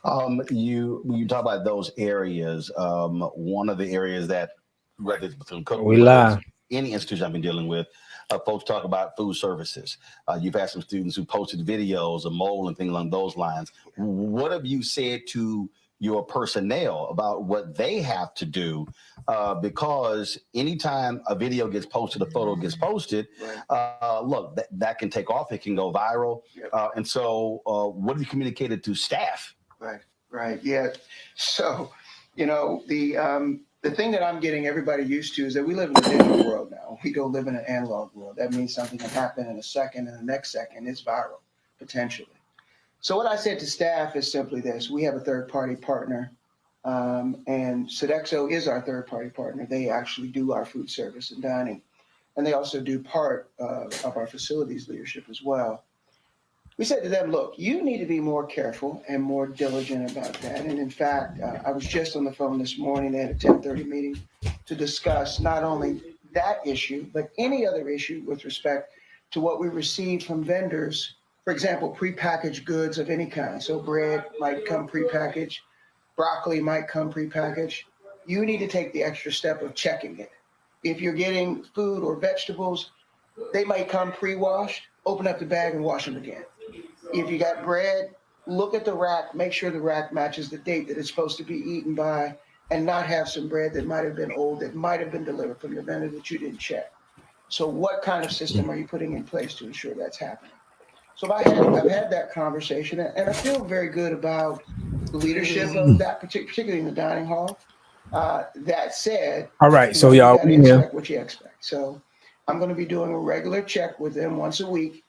When you talk about those areas, one of the areas that whether it's Bethune We Cookman, whether it's lie. any institution I've been dealing with, folks talk about food services. You've had some students who posted videos of mold and things along those lines. What have you said to your personnel about what they have to do? Because anytime a video gets posted, a photo gets posted, Right. look, that can take off. It can go viral. Yep. And so, what have you communicated to staff? Right. Right. Yeah. So, the thing that I'm getting everybody used to is that we live in a digital world now. We don't live in an analog world. That means something can happen in a second, and the next second it's viral, potentially. So what I said to staff is simply this: we have a third-party partner, and Sodexo is our third-party partner. They actually do our food service and dining, and they also do part of our facilities leadership as well. We said to them, look, you need to be more careful and more diligent about that. And in fact, I was just on the phone this morning. They had a 10:30 meeting to discuss not only that issue, but any other issue with respect to what we receive from vendors. For example, prepackaged goods of any kind. So bread might come prepackaged, broccoli might come prepackaged. You need to take the extra step of checking it. If you're getting food or vegetables, they might come pre-washed. Open up the bag and wash them again. If you got bread, look at the rack, make sure the rack matches the date that it's supposed to be eaten by, and not have some bread that might have been old, that might have been delivered from your vendor that you didn't check. So what kind of system are you putting in place to ensure that's happening? So I've had that conversation, and I feel very good about the leadership of that, particularly in the dining hall. That said, All right, so you y'all, got to yeah. expect what you expect. So I'm going to be doing a regular check with them once a week,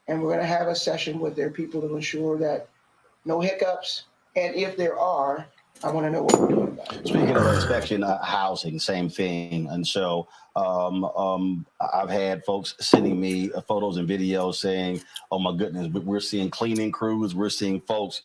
and we're going to have a session with their people to ensure that no hiccups, and if there are, I want to know what we're doing about it. Speaking of inspection, housing, same thing. And so I've had folks sending me photos and videos saying, oh my goodness, we're seeing cleaning crews, we're seeing folks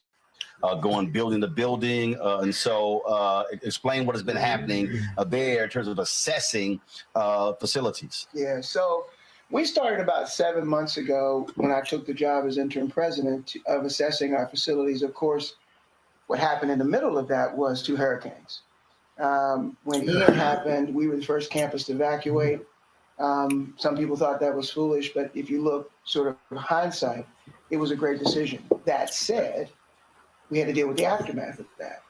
going building to building. And so explain what has been happening there in terms of assessing facilities. Yeah, so we started about 7 months ago when I took the job as interim president of assessing our facilities. Of course, what happened in the middle of that was two hurricanes. When Ian happened, we were the first campus to evacuate. Some people thought that was foolish, but if you look sort of hindsight, it was a great decision. That said, we had to deal with the aftermath of that.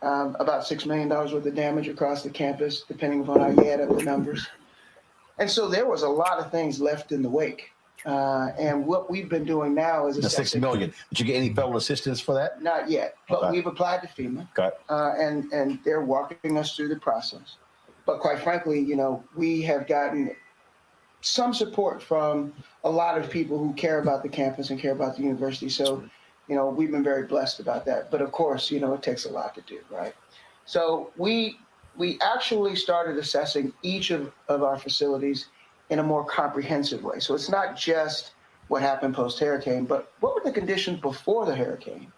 About $6 million worth of damage across the campus, depending upon how you add up the numbers. And so there was a lot of things left in the wake. And what we've been doing now is The $6 million. Did you get any federal assistance for that? Not yet, but Okay. we've applied to FEMA, Okay. and they're walking us through the process. But quite frankly, we have gotten some support from a lot of people who care about the campus and care about the university. So, we've been very blessed about that. But of course, it takes a lot to do, right? So we actually started assessing each of our facilities in a more comprehensive way. So it's not just what happened post-hurricane, but what were the conditions before the hurricane?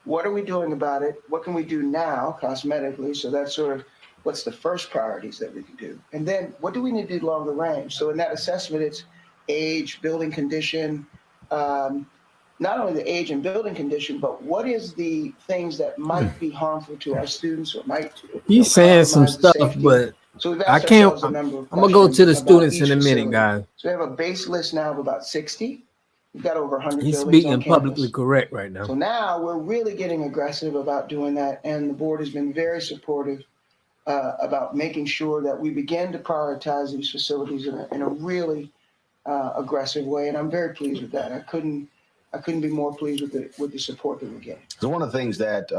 What are we doing about it? What can we do now cosmetically? So that's sort of what's the first priorities that we can do. And then what do we need to do longer range? So in that assessment, it's age, building condition, not only the age and building condition, but what is the things that might be harmful to our students or might He's saying some compromise the stuff, safety. but So we've I asked can't. ourselves a number of I'm gonna go to the questions about students each in a minute, facility. guys. So we have a base list now of about 60. We've got over 100 He's buildings on speaking publicly campus. correct right now. So now we're really getting aggressive about doing that, and the board has been very supportive about making sure that we begin to prioritize these facilities in a really aggressive way, and I'm very pleased with that. I couldn't be more pleased with the support that we're getting. So one of the things that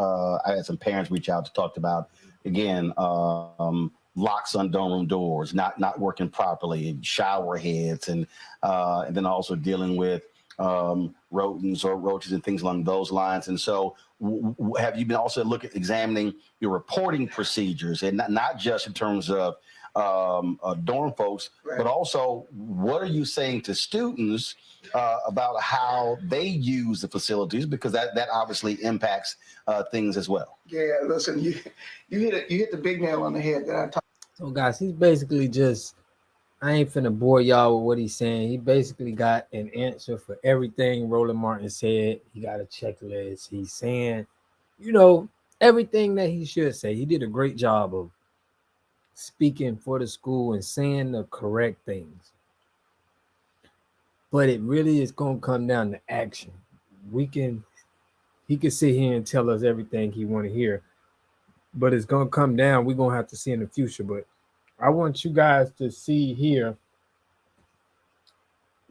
I had some parents reach out to talked about, again, locks on dorm room doors, not working properly, shower heads, and then also dealing with rodents or roaches and things along those lines. And so have you been also examining your reporting procedures, and not just in terms of dorm folks, Right. but also what are you saying to students about how they use the facilities, because that obviously impacts things as well. Yeah, listen, you hit the big nail on the head that I talked. So, guys, he's basically just. I ain't finna bore y'all with what he's saying. He basically got an answer for everything Roland Martin said. He got a checklist. He's saying you know, everything that he should say. He did a great job of speaking for the school and saying the correct things. But it really is gonna come down to action. We can he can sit here and tell us everything he want to hear, but it's gonna come down. We're gonna have to see in the future. But I want you guys to see here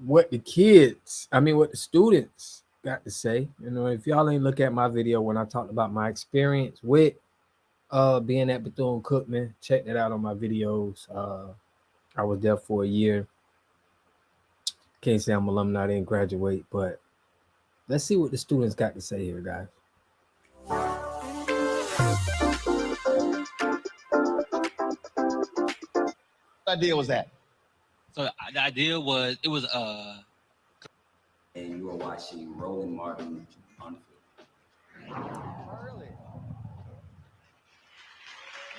what the kids, I mean, what the students got to say. You know, if y'all ain't look at my video when I talked about my experience with being at Bethune Cookman, check that out on my videos. I was there for a year. Can't say I'm alumni, I didn't graduate, but let's see what the students got to say here, guys. What idea was that? So the idea was it was and you were watching Roland Martin on the field. Early.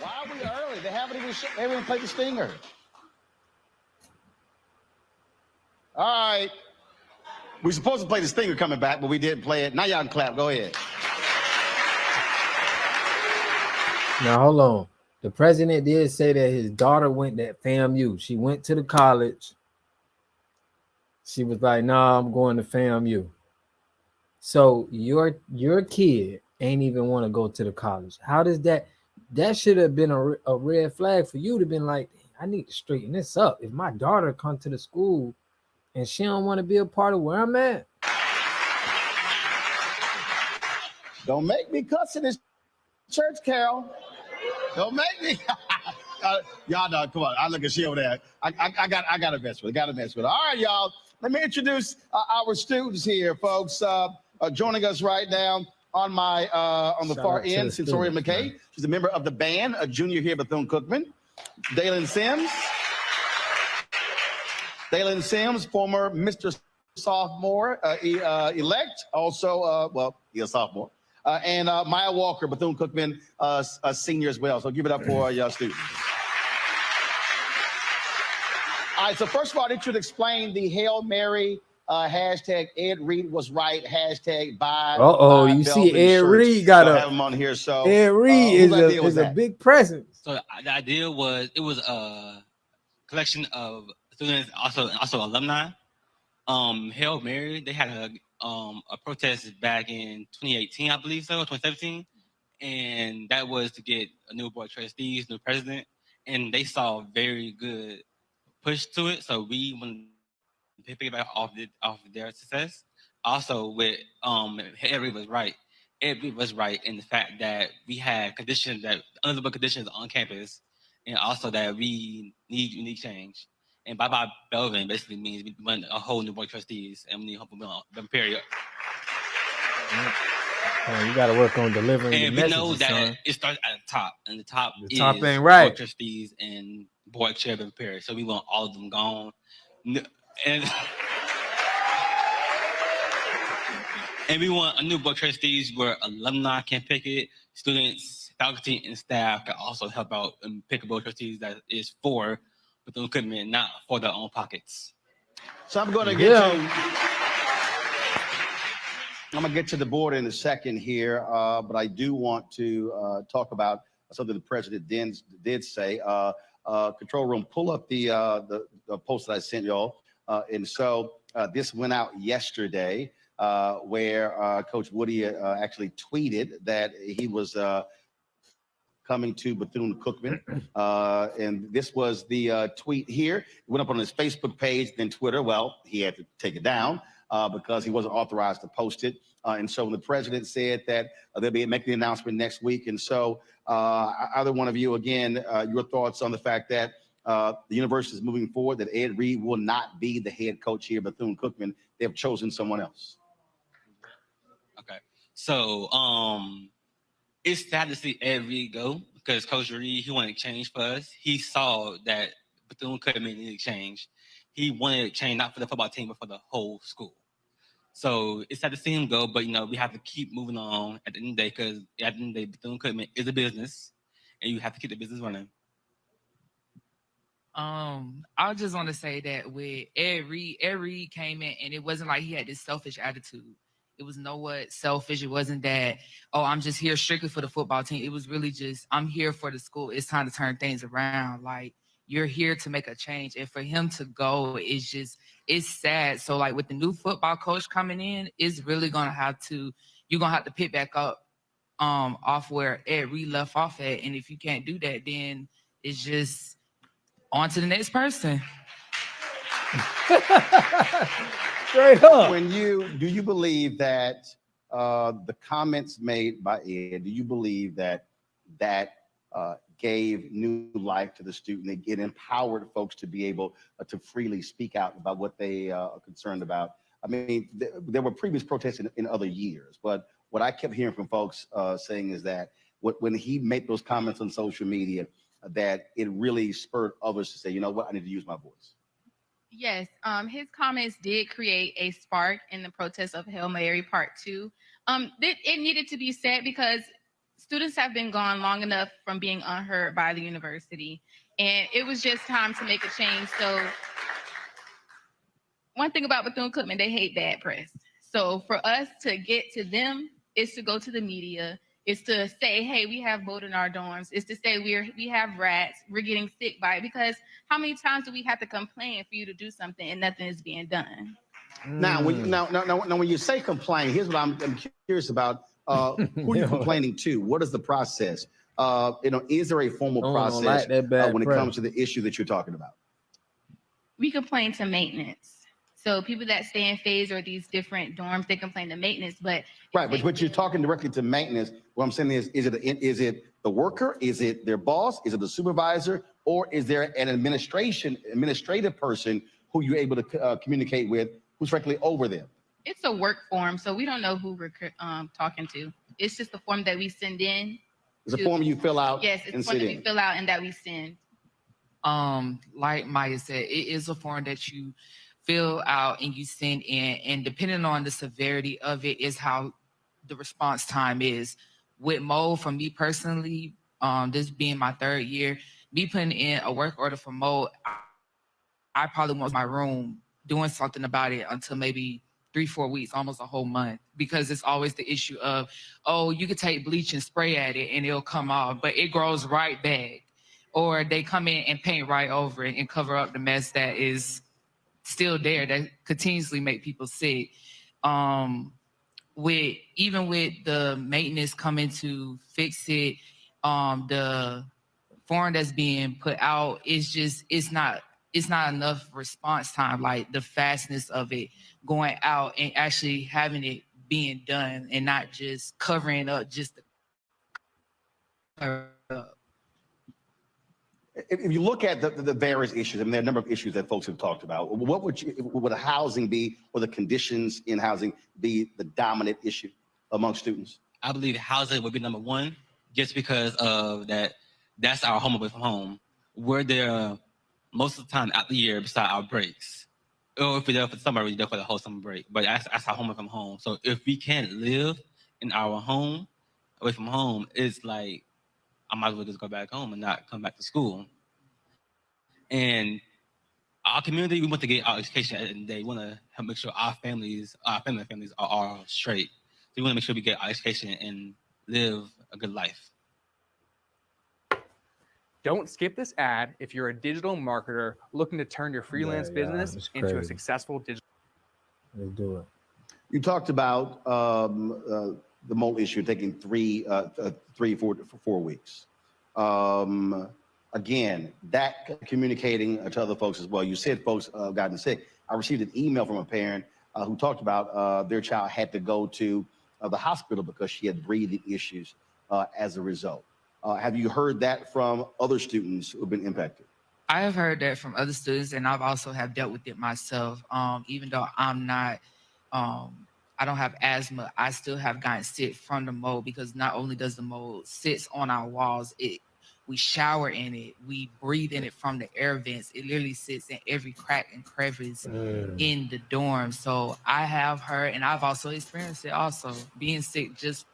Why are we early? They haven't even played the Stinger. All right. We're supposed to play the Stinger coming back, but we didn't play it. Now y'all can clap. Go ahead. Now hold on. The president did say that his daughter went to FAMU. She went to the college. She was like, "Nah, I'm going to FAMU." So your kid ain't even want to go to the college. How does that? That should have been a red flag for you to been like, I need to straighten this up. If my daughter come to the school and she don't want to be a part of where I'm at, Don't make me cuss in this church, Carol. Don't make me. Y'all know, come on. I look at she over there. I got to mess with it. Got to mess with it. All right, y'all. Let me introduce our students here, folks. Joining us right now on the Shout far out to end, the Sensoria students, McKay. man. She's a member of the band, a junior here at Bethune Cookman. Dalen Sims. Dalen Sims, former Mr. Sophomore elect. Also, well, he's a sophomore. And Maya Walker, Bethune Cookman, a senior as well. So give it up for y'all students. All right, so first of all, I need you to explain the Hail Mary hashtag Ed Reed was right, hashtag buy. You see Ed Reed got have him on here. So Ed Reed is a big presence. so the idea was it was a collection of students, also alumni. Hail Mary, they had a protest back in 2018, I believe so, 2017, and that was to get a new board of trustees, new president, and they saw a very good push to it. So we wanted to pick it back off their success. Also, with Every was right. Every was right in the fact that we had conditions that unlivable conditions on campus, and also that we need unique change. And bye Belvin basically means we want a whole new board of trustees, and we need help period. Man, you got to work on delivering And your we messages, know that son. it starts at the top, and the top The top is ain't right. board trustees and board chairman period. So we want all of them gone, and and we want a new board of trustees where alumni can pick it, students, faculty, and staff can also help out and pick a board of trustees that is for Bethune Cookman, not for their own pockets. So I'm going to get I'm going to get to the board in a second here, but I do want to talk about something the president did say. Control room, pull up the post that I sent y'all. And so this went out yesterday where Coach Woody actually tweeted that he was coming to Bethune Cookman. And this was the tweet here. It went up on his Facebook page, then Twitter. Well, he had to take it down because he wasn't authorized to post it. And so when the president said that they'll be making the announcement next week. And so either one of you, again, your thoughts on the fact that the university is moving forward, that Ed Reed will not be the head coach here at Bethune Cookman. They have chosen someone else. Okay. So it's sad to see Ed Reed go because Coach Reed, he wanted change for us. He saw that Bethune Cookman needed change. He wanted change not for the football team, but for the whole school. So it's sad to see him go, but we have to keep moving on at the end of the day because at the end of the day, Bethune Cookman is a business, and you have to keep the business running. I just want to say that with Ed Reed came in, and it wasn't like he had this selfish attitude. It was selfish. It wasn't that, oh, I'm just here strictly for the football team. It was really just, I'm here for the school. It's time to turn things around. Like, you're here to make a change. And for him to go, it's sad. So like with the new football coach coming in, it's really you're gonna have to pick back up off where Ed Reed left off at. And if you can't do that, then it's just on to the next person. Straight up. Do you believe that the comments made by Ed, do you believe that gave new life to the student? It empowered folks to be able to freely speak out about what they are concerned about. I mean, there were previous protests in other years, but what I kept hearing from folks saying is that when he made those comments on social media, that it really spurred others to say, you know what, I need to use my voice. Yes, his comments did create a spark in the protest of Hail Mary Part 2. It needed to be said because students have been gone long enough from being unheard by the university, and it was just time to make a change. So one thing about Bethune Cookman, they hate bad press. So for us to get to them is to go to the media. It's to say, hey, we have mold in our dorms. It's to say we have rats. We're getting sick by it. Because how many times do we have to complain for you to do something and nothing is being done? Now, when you say complain, here's what I'm curious about. Who are you complaining to? What is the process? Is there a formal process when it comes to the issue that you're talking about? We complain to maintenance. So people that stay in phase or these different dorms, they complain to maintenance, but but you're talking directly to maintenance. What I'm saying is it the worker? Is it their boss? Is it the supervisor? Or is there an administrative person who you're able to communicate with, who's frankly over them? It's a work form, so we don't know who we're talking to. It's just a form that we send in. It's a form you fill out. Yes, it's a form that we fill out and that we send. Like Maya said, it is a form that you fill out and you send in, and depending on the severity of it is how the response time is. With mold, for me personally, this being my 3rd year, me putting in a work order for mold, I probably was in my room doing something about it until maybe 3-4 weeks, almost a whole month, because it's always the issue of, oh, you could take bleach and spray at it and it'll come off, but it grows right back. Or they come in and paint right over it and cover up the mess that is still there, that continuously make people sick. Even with the maintenance coming to fix it, the form that's being put out it's not enough response time, like the fastness of it going out and actually having it being done and not just covering up just the cover up. If you look at the various issues, I mean, there are a number of issues that folks have talked about. What would the housing be, or the conditions in housing be the dominant issue among students? I believe housing would be number one, just because of that. That's our home away from home. We're there most of the time out the year, beside our breaks. Or if we're there for the summer, we're there for the whole summer break. But that's our home away from home. So if we can't live in our home away from home, it's like, I might as well just go back home and not come back to school. And our community, we want to get our education, and they want to help make sure our family families are straight. So we want to make sure we get our education and live a good life. Don't skip this ad if you're a digital marketer looking to turn your freelance business into a successful digital. Let's do it. You talked about the mold issue taking 4 weeks. Again, that communicating to other folks as well. You said folks gotten sick. I received an email from a parent who talked about their child had to go to the hospital because she had breathing issues as a result. Have you heard that from other students who have been impacted? I have heard that from other students, and I've also have dealt with it myself. Even though I'm not, I don't have asthma, I still have gotten sick from the mold, because not only does the mold sits on our walls, we shower in it, we breathe in it from the air vents. It literally sits in every crack and crevice in the dorm. So I have heard, and I've also experienced it also, being sick just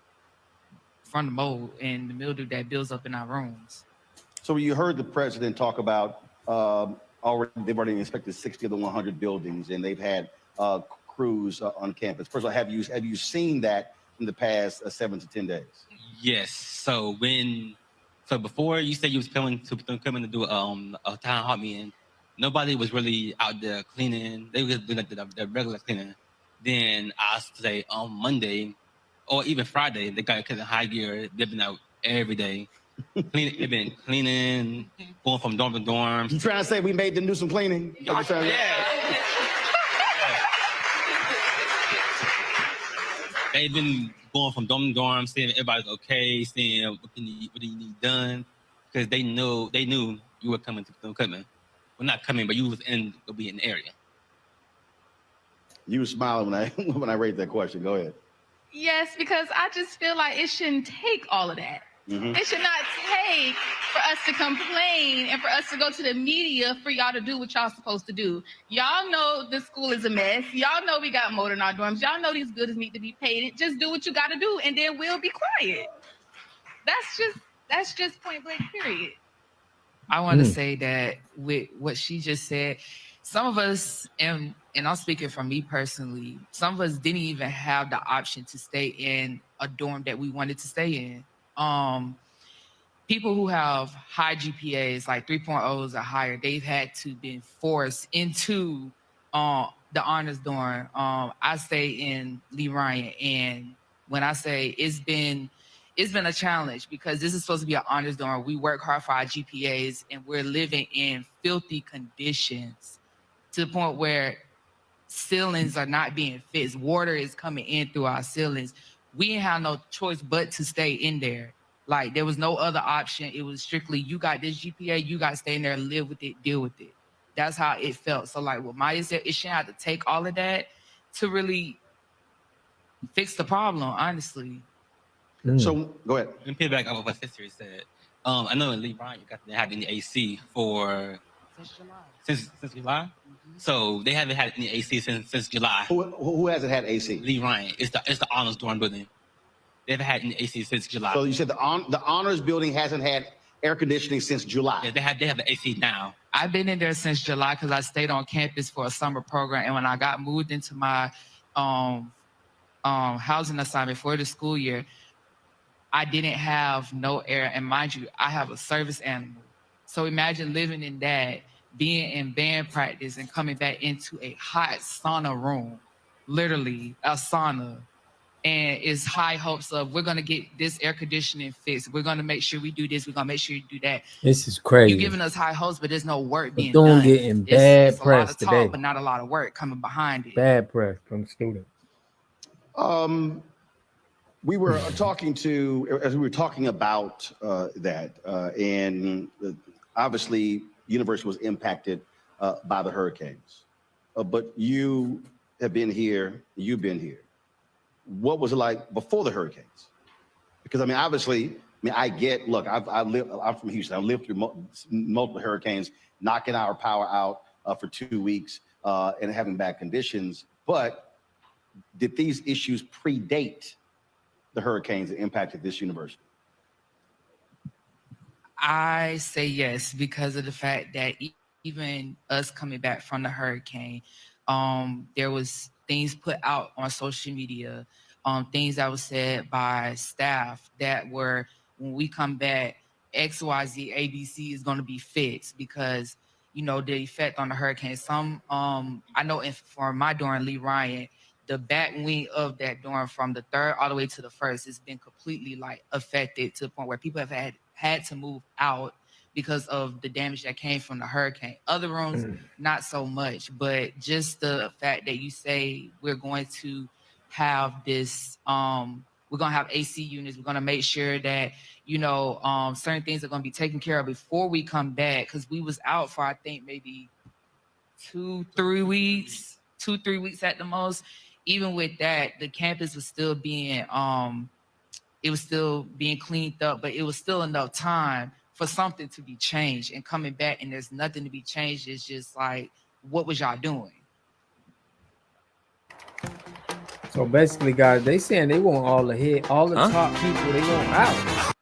from the mold and the mildew that builds up in our rooms. So you heard the president talk about they've already inspected 60 of the 100 buildings, and they've had crews on campus? First of all, have you seen that in the past 7 to 10 days? Yes. So before you said you was coming to do a town hall meeting, nobody was really out there cleaning. They were doing the regular cleaning. Then I say on Monday, or even Friday, they got kids in high gear. They've been out every day. They've been cleaning, going from dorm to dorm. You trying to say we made them do some cleaning? Yeah. They've been going from dorm to dorm, seeing if everybody's okay, seeing what do you need done, because they knew you were coming to Bethune Cookman. Well, not coming, but you was will be in the area. You were smiling when I raised that question. Go ahead. Yes, because I just feel like it shouldn't take all of that. Mm-hmm. It should not take for us to complain and for us to go to the media for y'all to do what y'all supposed to do. Y'all know the school is a mess. Y'all know we got mold in our dorms. Y'all know these buildings need to be painted. Just do what you got to do, and then we'll be quiet. That's just point blank, period. I want to say that with what she just said, some of us, and I'm speaking from me personally, some of us didn't even have the option to stay in a dorm that we wanted to stay in. People who have high GPAs, like 3.0s or higher, they've had to be forced into the honors dorm. I stay in Lee Ryan, and when I say it's been a challenge, because this is supposed to be an honors dorm. We work hard for our GPAs, and we're living in filthy conditions to the point where ceilings are not being fixed. Water is coming in through our ceilings. We didn't have no choice but to stay in there. Like, there was no other option. It was strictly, you got this GPA, you got to stay in there, live with it, deal with it. That's how it felt. So like what Maya said, it shouldn't have to take all of that to really fix the problem, honestly. So go ahead. And piggyback off of what Sister said. I know in Lee Ryan you got to have any AC for since July. So they haven't had any AC since July. Who hasn't had AC? Lee Ryan. It's the honors dorm building. They haven't had any AC since July. So you said the honors building hasn't had air conditioning since July. Yeah, they have the AC now. I've been in there since July because I stayed on campus for a summer program, and when I got moved into my housing assignment for the school year, I didn't have no air. And mind you, I have a service animal. So imagine living in that, being in band practice and coming back into a hot sauna room, literally a sauna. And it's high hopes of, we're going to get this air conditioning fixed. We're going to make sure we do this. We're going to make sure you do that. This is crazy. You're giving us high hopes, but there's no work being Bethune done. getting bad it's press a lot of today. talk, but not a lot of work coming behind it. Bad press from students. We were as we were talking about that, and obviously, university was impacted by the hurricanes. But you have been here. You've been here. What was it like before the hurricanes? Because I mean, obviously, I get. Look, I'm from Houston. I've lived through multiple hurricanes, knocking our power out for 2 weeks and having bad conditions. But did these issues predate the hurricanes that impacted this university? I say yes, because of the fact that even us coming back from the hurricane, there was things put out on social media, things that was said by staff that were, when we come back, XYZ ABC is going to be fixed because, you know, the effect on the hurricane. Some, I know for my dorm, Lee Ryan, the back wing of that dorm from the 3rd all the way to the 1st has been completely like affected to the point where people have had to move out because of the damage that came from the hurricane. Other rooms, not so much, but just the fact that you say we're going to have this, we're going to have AC units. We're going to make sure that, you know, certain things are going to be taken care of before we come back. Cause we was out for, I think maybe 2-3 weeks at the most. Even with that, the campus was still being, it was still being cleaned up, but it was still enough time for something to be changed. And coming back and there's nothing to be changed. It's just like, what was y'all doing? So basically, guys, they saying they want all the top people they want out.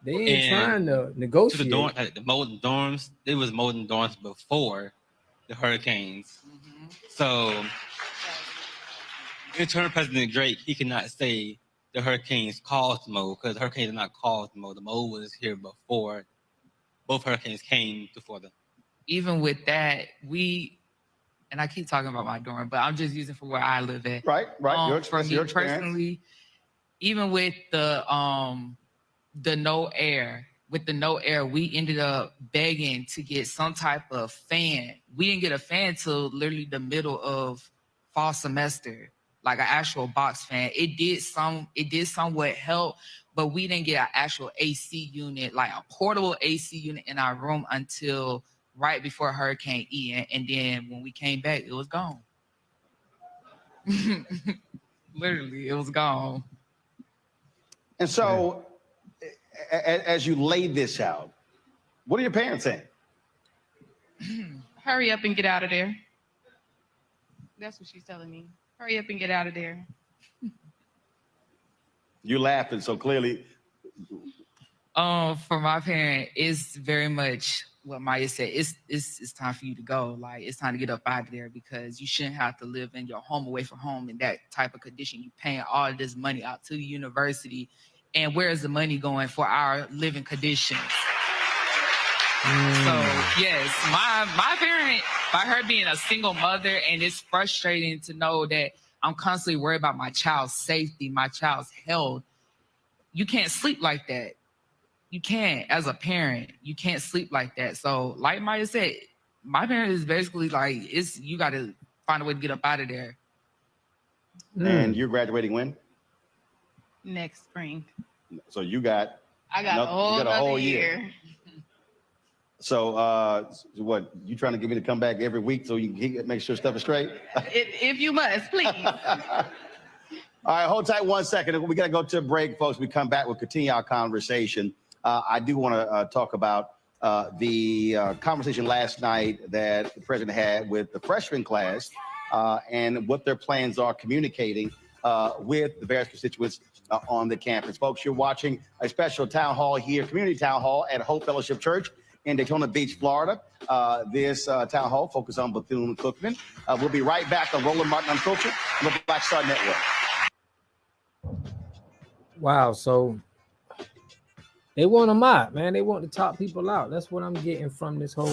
They ain't trying to negotiate. To the dorm, the molding dorms, it was molding dorms before the hurricanes. So interim President Drake, he cannot say the hurricanes caused Mo, because the hurricane did not cause Mo. The Mo was here before both hurricanes came to Florida. Even with that, and I keep talking about my dorm, but I'm just using for where I live at. Right. For me personally, even with the no air, we ended up begging to get some type of fan. We didn't get a fan till literally the middle of fall semester, like an actual box fan. It did somewhat help, but we didn't get an actual AC unit, like a portable AC unit in our room until right before Hurricane Ian. And then when we came back, it was gone. Literally, it was gone. And so, as you laid this out, what are your parents saying? Hurry up and get out of there. That's what she's telling me. Hurry up and get out of there. You're laughing, so clearly. For my parent, it's very much what Maya said. It's time for you to go. Like, it's time to get up out of there, because you shouldn't have to live in your home, away from home, in that type of condition. You paying all of this money out to the university, and where is the money going for our living conditions? So yes, my parent, by her being a single mother, and it's frustrating to know that I'm constantly worried about my child's safety, my child's health. You can't sleep like that. You can't, as a parent, you can't sleep like that. So like Maya said, my parent is basically like, you got to find a way to get up out of there. And you're graduating when? Next spring. So I got a whole year. So what, you trying to get me to come back every week so you can make sure stuff is straight? If you must, please. All right, hold tight 1 second. We got to go to a break, folks. We come back, we'll continue our conversation. I do want to talk about the conversation last night that the president had with the freshman class and what their plans are communicating with the various constituents on the campus. Folks, you're watching a special town hall here, community town hall at Hope Fellowship Church in Daytona Beach, Florida. This town hall focused on Bethune Cookman. We'll be right back on Roland Martin Unfiltered on the Black Star Network. Wow, so they want them out, man. They want the top people out. That's what I'm getting from this whole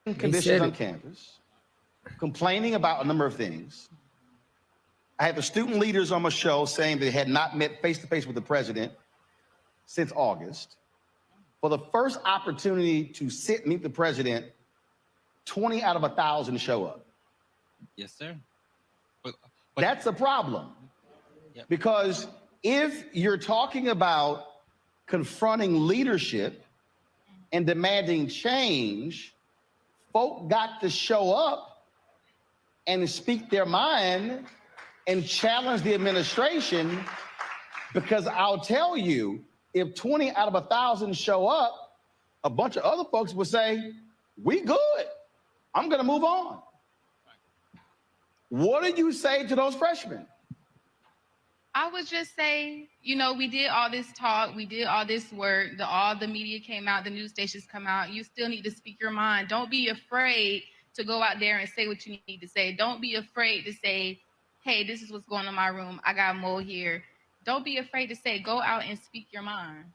conditions on campus, complaining about a number of things. I had the student leaders on my show saying they had not met face-to-face with the president since August. For the first opportunity to sit and meet the president, 20 out of 1,000 show up. Yes, sir. But that's a problem. Yep. Because if you're talking about confronting leadership and demanding change, folk got to show up and speak their mind and challenge the administration, because I'll tell you, if 20 out of 1,000 show up, a bunch of other folks would say, we good. I'm going to move on. What did you say to those freshmen? I would just say, we did all this talk, we did all this work, all the media came out, the news stations come out. You still need to speak your mind. Don't be afraid to go out there and say what you need to say. Don't be afraid to say, hey, this is what's going on in my room. I got mold here. Don't be afraid to say, go out and speak your mind.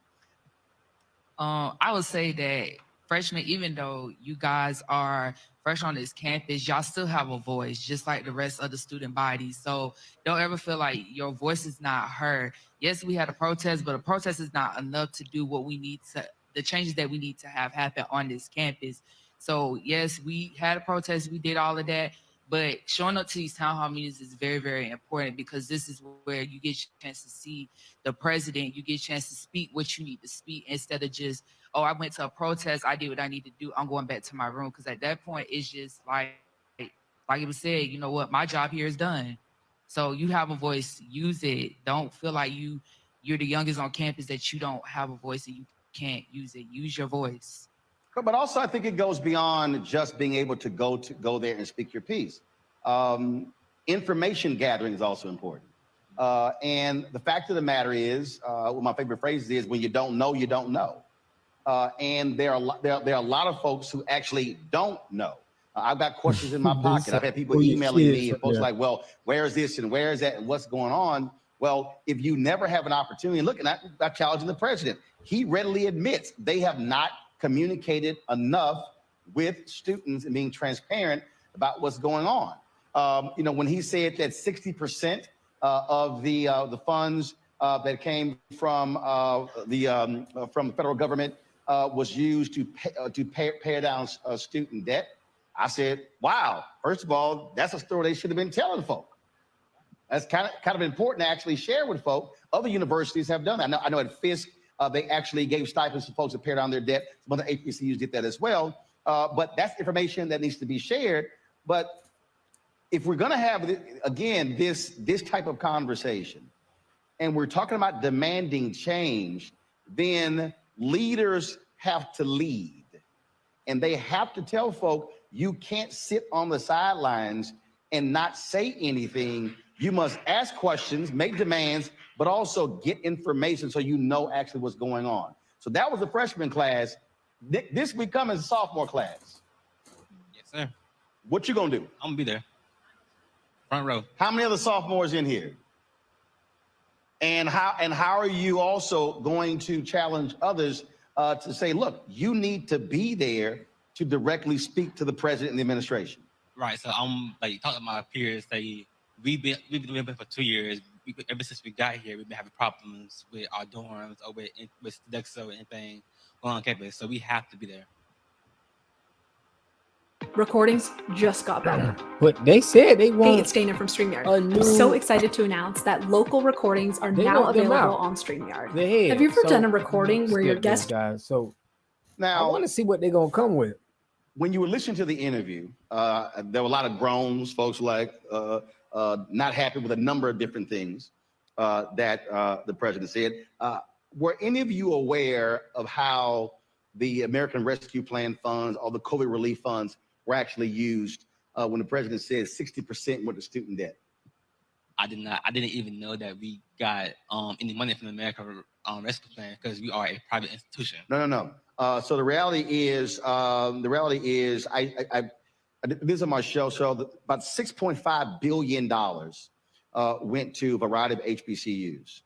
I would say that freshmen, even though you guys are fresh on this campus, y'all still have a voice, just like the rest of the student body. So don't ever feel like your voice is not heard. Yes, we had a protest, but a protest is not enough to do what we need to, the changes that we need to have happen on this campus. So yes, we had a protest, we did all of that, but showing up to these town hall meetings is very, very important, because this is where you get a chance to see the president. You get a chance to speak what you need to speak, instead of just, oh, I went to a protest, I did what I need to do, I'm going back to my room. Because at that point, it's just like it was said, you know what, my job here is done. So you have a voice, use it. Don't feel like you're the youngest on campus, that you don't have a voice and you can't use it. Use your voice. But also, I think it goes beyond just being able to go there and speak your piece. Information gathering is also important. And the fact of the matter is, one of my favorite phrases is, when you don't know, you don't know. And there are a lot of folks who actually don't know. I've got questions in my pocket. I've had people Pull your emailing kids me and from folks there. like, well, where is this and where is that and what's going on? Well, if you never have an opportunity, look, and I'm challenging the president. He readily admits they have not communicated enough with students and being transparent about what's going on. You know, when he said that 60% of the funds that came from the federal government was used to pay down student debt, I said, wow, first of all, that's a story they should have been telling folk. That's kind of important to actually share with folk. Other universities have done that. I know at Fisk, they actually gave stipends to folks to pay down their debt. Some other HBCUs did that as well. But that's information that needs to be shared. But if we're going to have, again, this type of conversation, and we're talking about demanding change, then leaders have to lead. And they have to tell folk, you can't sit on the sidelines and not say anything. You must ask questions, make demands, but also get information so you know actually what's going on. So that was the freshman class. This week coming is a sophomore class. Yes, sir. What you gonna do? I'm gonna be there. Front row. How many other sophomores in here? And how are you also going to challenge others to say, look, you need to be there to directly speak to the president and the administration? Right. So I'm like talking to my peers. We've been living for 2 years. Ever since we got here, we've been having problems with our dorms or with Dexo and anything going on campus. So we have to be there. Recordings just got better. But they said they Hey, want it's Dana from StreamYard. a I'm new- so excited to announce that local recordings are They now want them available out. on StreamYard. the Have you ever head. done So, a recording where your skip this, guest guys. So I Now, want to see what they're gonna come with. when you were listening to the interview, there were a lot of groans, folks like not happy with a number of different things that the president said. Were any of you aware of how the American Rescue Plan funds or the COVID relief funds were actually used when the president said 60% went to student debt? I did not. I didn't even know that we got any money from the American Rescue Plan because we are a private institution. No. So the reality is, I this is on my show. So about $6.5 billion went to a variety of HBCUs.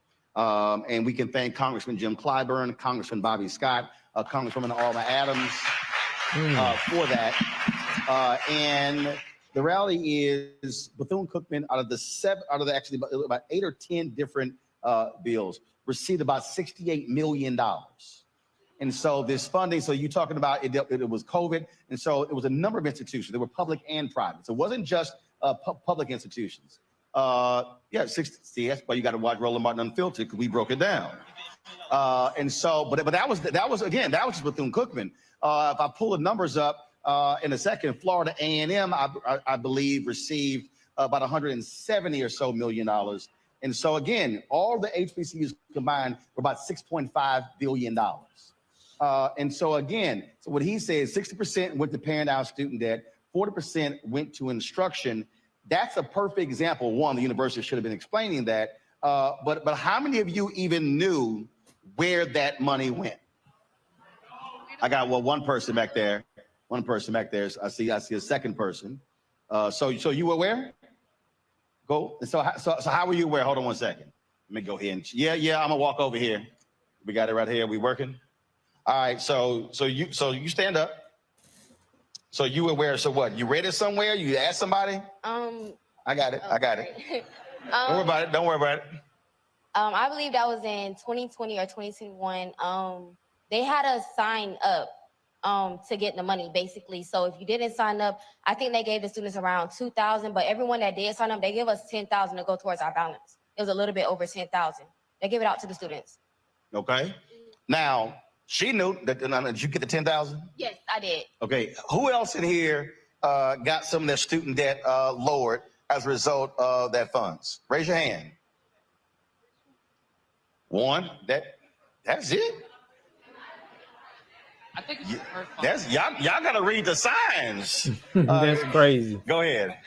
And we can thank Congressman Jim Clyburn, Congressman Bobby Scott, Congresswoman Alma Adams for that. And the reality is Bethune Cookman, out of the about 8 or 10 different bills, received about $68 million. And so this funding, so you're talking about it was COVID. And so it was a number of institutions. They were public and private. So it wasn't just public institutions. See, that's why you got to watch Roland Martin Unfiltered, because we broke it down. And so, but that was just Bethune Cookman. If I pull the numbers up in a second, Florida A&M, I believe, received about $170 or so million. And so again, all the HBCUs combined were about $6.5 billion. And so again, so what he said, 60% went to paying down student debt, 40% went to instruction. That's a perfect example. One, the university should have been explaining that. But how many of you even knew where that money went? I got one person back there. One person back there. I see a second person. So you were aware? Go. So how were you aware? Hold on 1 second. Let me go ahead and yeah. I'm gonna walk over here. We got it right here. We working? All right. So you stand up. So you aware? So what? You read it somewhere? You asked somebody? I got it. I got it. Don't worry about it. I believe that was in 2020 or 2021. They had us sign up to get the money, basically. So if you didn't sign up, I think they gave the students around $2,000, but everyone that did sign up, they give us $10,000 to go towards our balance. It was a little bit over $10,000. They give it out to the students. Okay. Now, she knew that. Did you get the $10,000? Yes, I did. Okay. Who else in here got some of their student debt lowered as a result of that funds? Raise your hand. One. That's it. I think it's the first one. That's y'all gotta read the signs. That's crazy. Go ahead.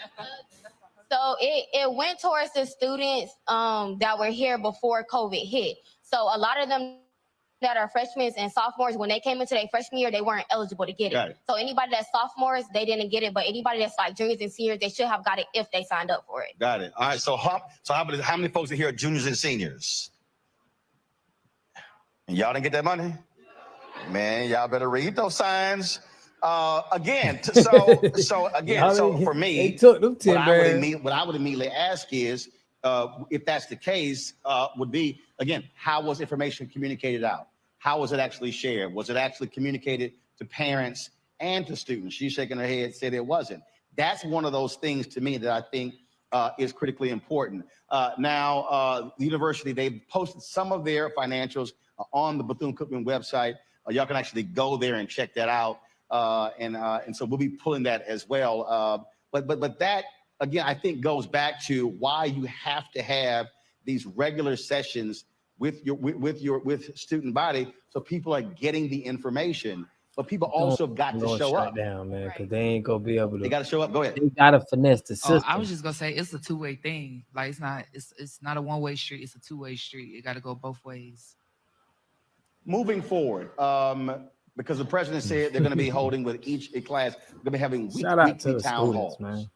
So it went towards the students that were here before COVID hit. So a lot of them that are freshmen and sophomores, when they came into their freshman year, they weren't eligible to get it. So anybody that's sophomores, they didn't get it, but anybody that's like juniors and seniors, they should have got it if they signed up for it. Got it. All right. So how many folks are here are juniors and seniors? And y'all didn't get that money? Man, y'all better read those signs. Again, so for me, took them 10 what I would immediately ask is, if that's the case, would be, again, how was information communicated out? How was it actually shared? Was it actually communicated to parents and to students? She's shaking her head, said it wasn't. That's one of those things to me that I think is critically important. Now, the university, they posted some of their financials on the Bethune-Cookman website. Y'all can actually go there and check that out. And so we'll be pulling that as well. But that, again, I think goes back to why you have to have these regular sessions with student body, so people are getting the information. But people also got to show up. Down, man, because they ain't gonna be able to. They got to show up. Go ahead. They gotta finesse the system. I was just gonna say it's a two-way thing. Like it's not a one-way street. It's a two-way street. It got to go both ways. Moving forward, because the president said they're going to be holding with each class, they're going to be having weekly town halls. Man.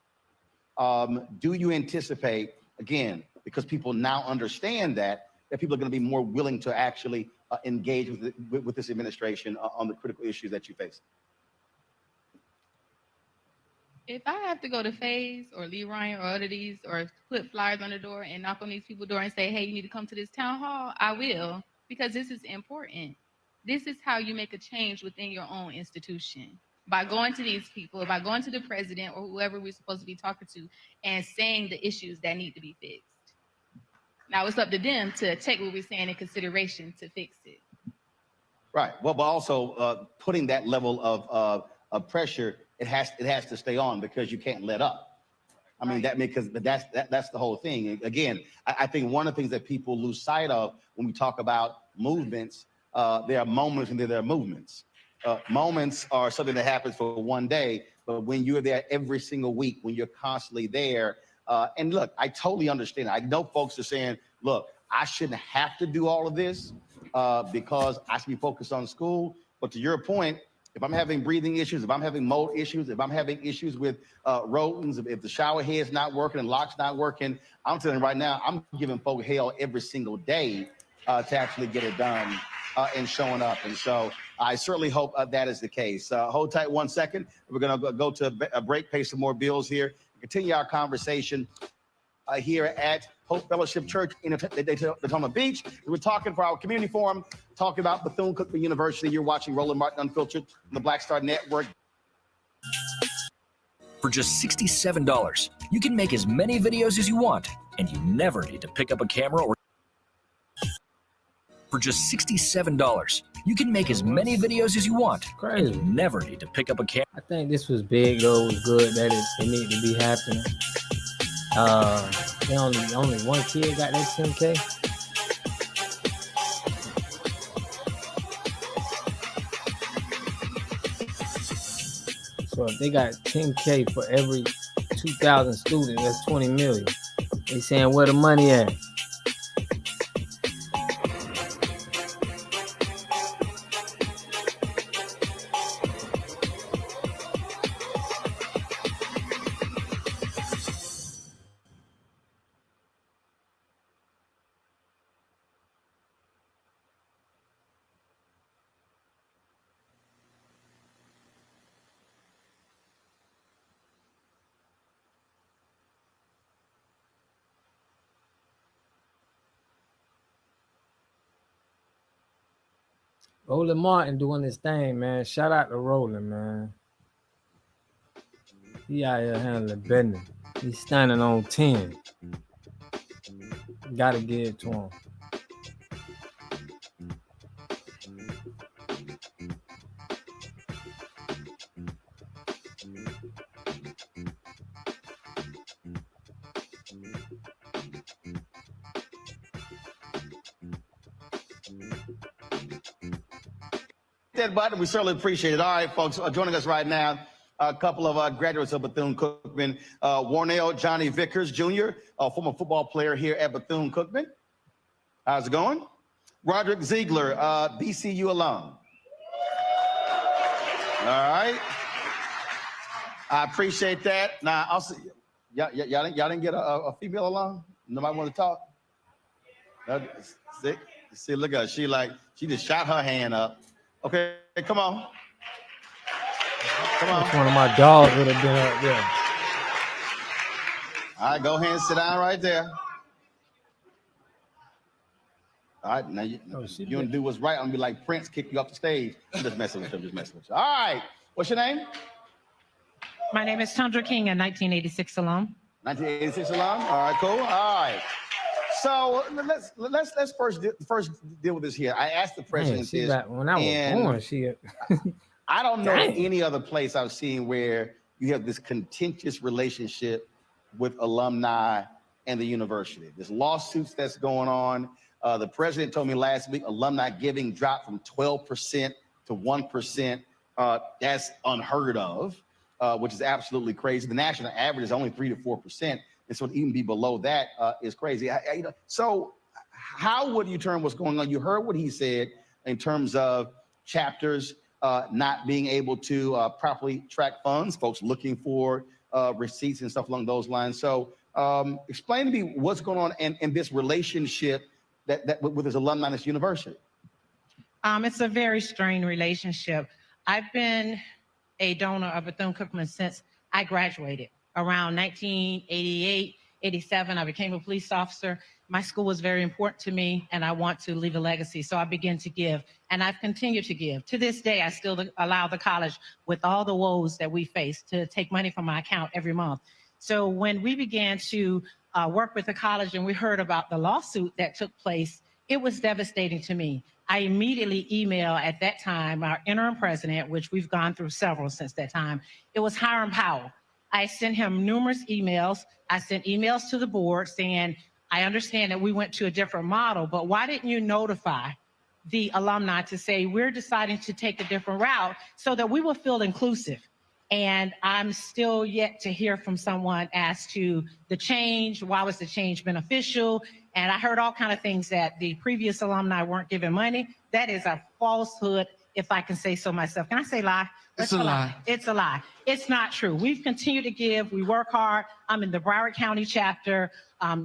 Do you anticipate, again, because people now understand that people are going to be more willing to actually engage with this administration on the critical issues that you face? If I have to go to FaZe or Lee Ryan or other these, or put flyers on the door and knock on these people's door and say, hey, you need to come to this town hall, I will, because this is important. This is how you make a change within your own institution. By going to these people, by going to the president or whoever we're supposed to be talking to and saying the issues that need to be fixed. Now it's up to them to take what we're saying in consideration to fix it. Right. Well, but also putting that level of pressure, it has to stay on, because you can't let up. I mean, that's the whole thing. Again, I think one of the things that people lose sight of when we talk about movements, there are moments and there are movements. Moments are something that happens for one day, but when you're there every single week, when you're constantly there, and look, I totally understand. I know folks are saying, look, I shouldn't have to do all of this because I should be focused on school. But to your point, if I'm having breathing issues, if I'm having mold issues, if I'm having issues with rodents, if the shower head's not working and lock's not working, I'm telling you right now, I'm giving folk hell every single day to actually get it done and showing up. And so I certainly hope that is the case. Hold tight 1 second. We're going to go to a break, pay some more bills here, continue our conversation here at Hope Fellowship Church in Daytona Beach. We're talking for our community forum, talking about Bethune-Cookman University. You're watching Roland Martin Unfiltered on the Black Star Network. For just $67, you can make as many videos as you want, and you never need to pick up a camera or... For just $67, you can make as many videos as you want, and you never need to pick up a camera. I think this was big, though. It was good that it needed to be happening. Only one kid got that 10K. So if they got 10K for every 2,000 students, that's 20 million. They saying where the money at? Roland Martin doing his thing, man. Shout out to Roland, man. He out here handling business. He's standing on 10. Gotta give it to him. That button, we certainly appreciate it. All right, folks, joining us right now, a couple of graduates of Bethune-Cookman. Warnell Johnny Vickers Jr., a former football player here at Bethune-Cookman. How's it going? Roderick Ziegler, BCU alum. All right. I appreciate that. Now, I'll see. Y'all didn't get a female alum? Nobody want to talk? See, look at her. She just shot her hand up. Okay, come on. Come on. That's one of my dogs would have been up there. All right, go ahead and sit down right there. All right, now you don't do what's right. I'm gonna be like Prince, kick you off the stage. I'm just messing with you. All right, what's your name? My name is Tundra King, a 1986 alum. 1986 alum. All right, cool. All right. So let's first deal with this here. I asked the president this. When I was born, I don't know any other place I've seen where you have this contentious relationship with alumni and the university. There's lawsuits that's going on. The president told me last week alumni giving dropped from 12% to 1%. That's unheard of, which is absolutely crazy. The national average is only 3 to 4%. And so to even be below that is crazy. So how would you term what's going on? You heard what he said in terms of chapters not being able to properly track funds, folks looking for receipts and stuff along those lines. So explain to me what's going on in this relationship that with his alumni in this university. It's a very strained relationship. I've been a donor of Bethune Cookman since I graduated. Around 1988, 87, I became a police officer. My school was very important to me, and I want to leave a legacy. So I began to give, and I've continued to give. To this day, I still allow the college, with all the woes that we face, to take money from my account every month. So when we began to work with the college and we heard about the lawsuit that took place, it was devastating to me. I immediately emailed at that time our interim president, which we've gone through several since that time. It was Hiram Powell. I sent him numerous emails. I sent emails to the board saying, I understand that we went to a different model, but why didn't you notify the alumni to say we're deciding to take a different route so that we will feel inclusive? And I'm still yet to hear from someone as to the change. Why was the change beneficial? And I heard all kinds of things that the previous alumni weren't given money. That is a falsehood, if I can say so myself. Can I say lie? It's a lie. It's a lie. It's not true. We've continued to give. We work hard. I'm in the Broward County chapter.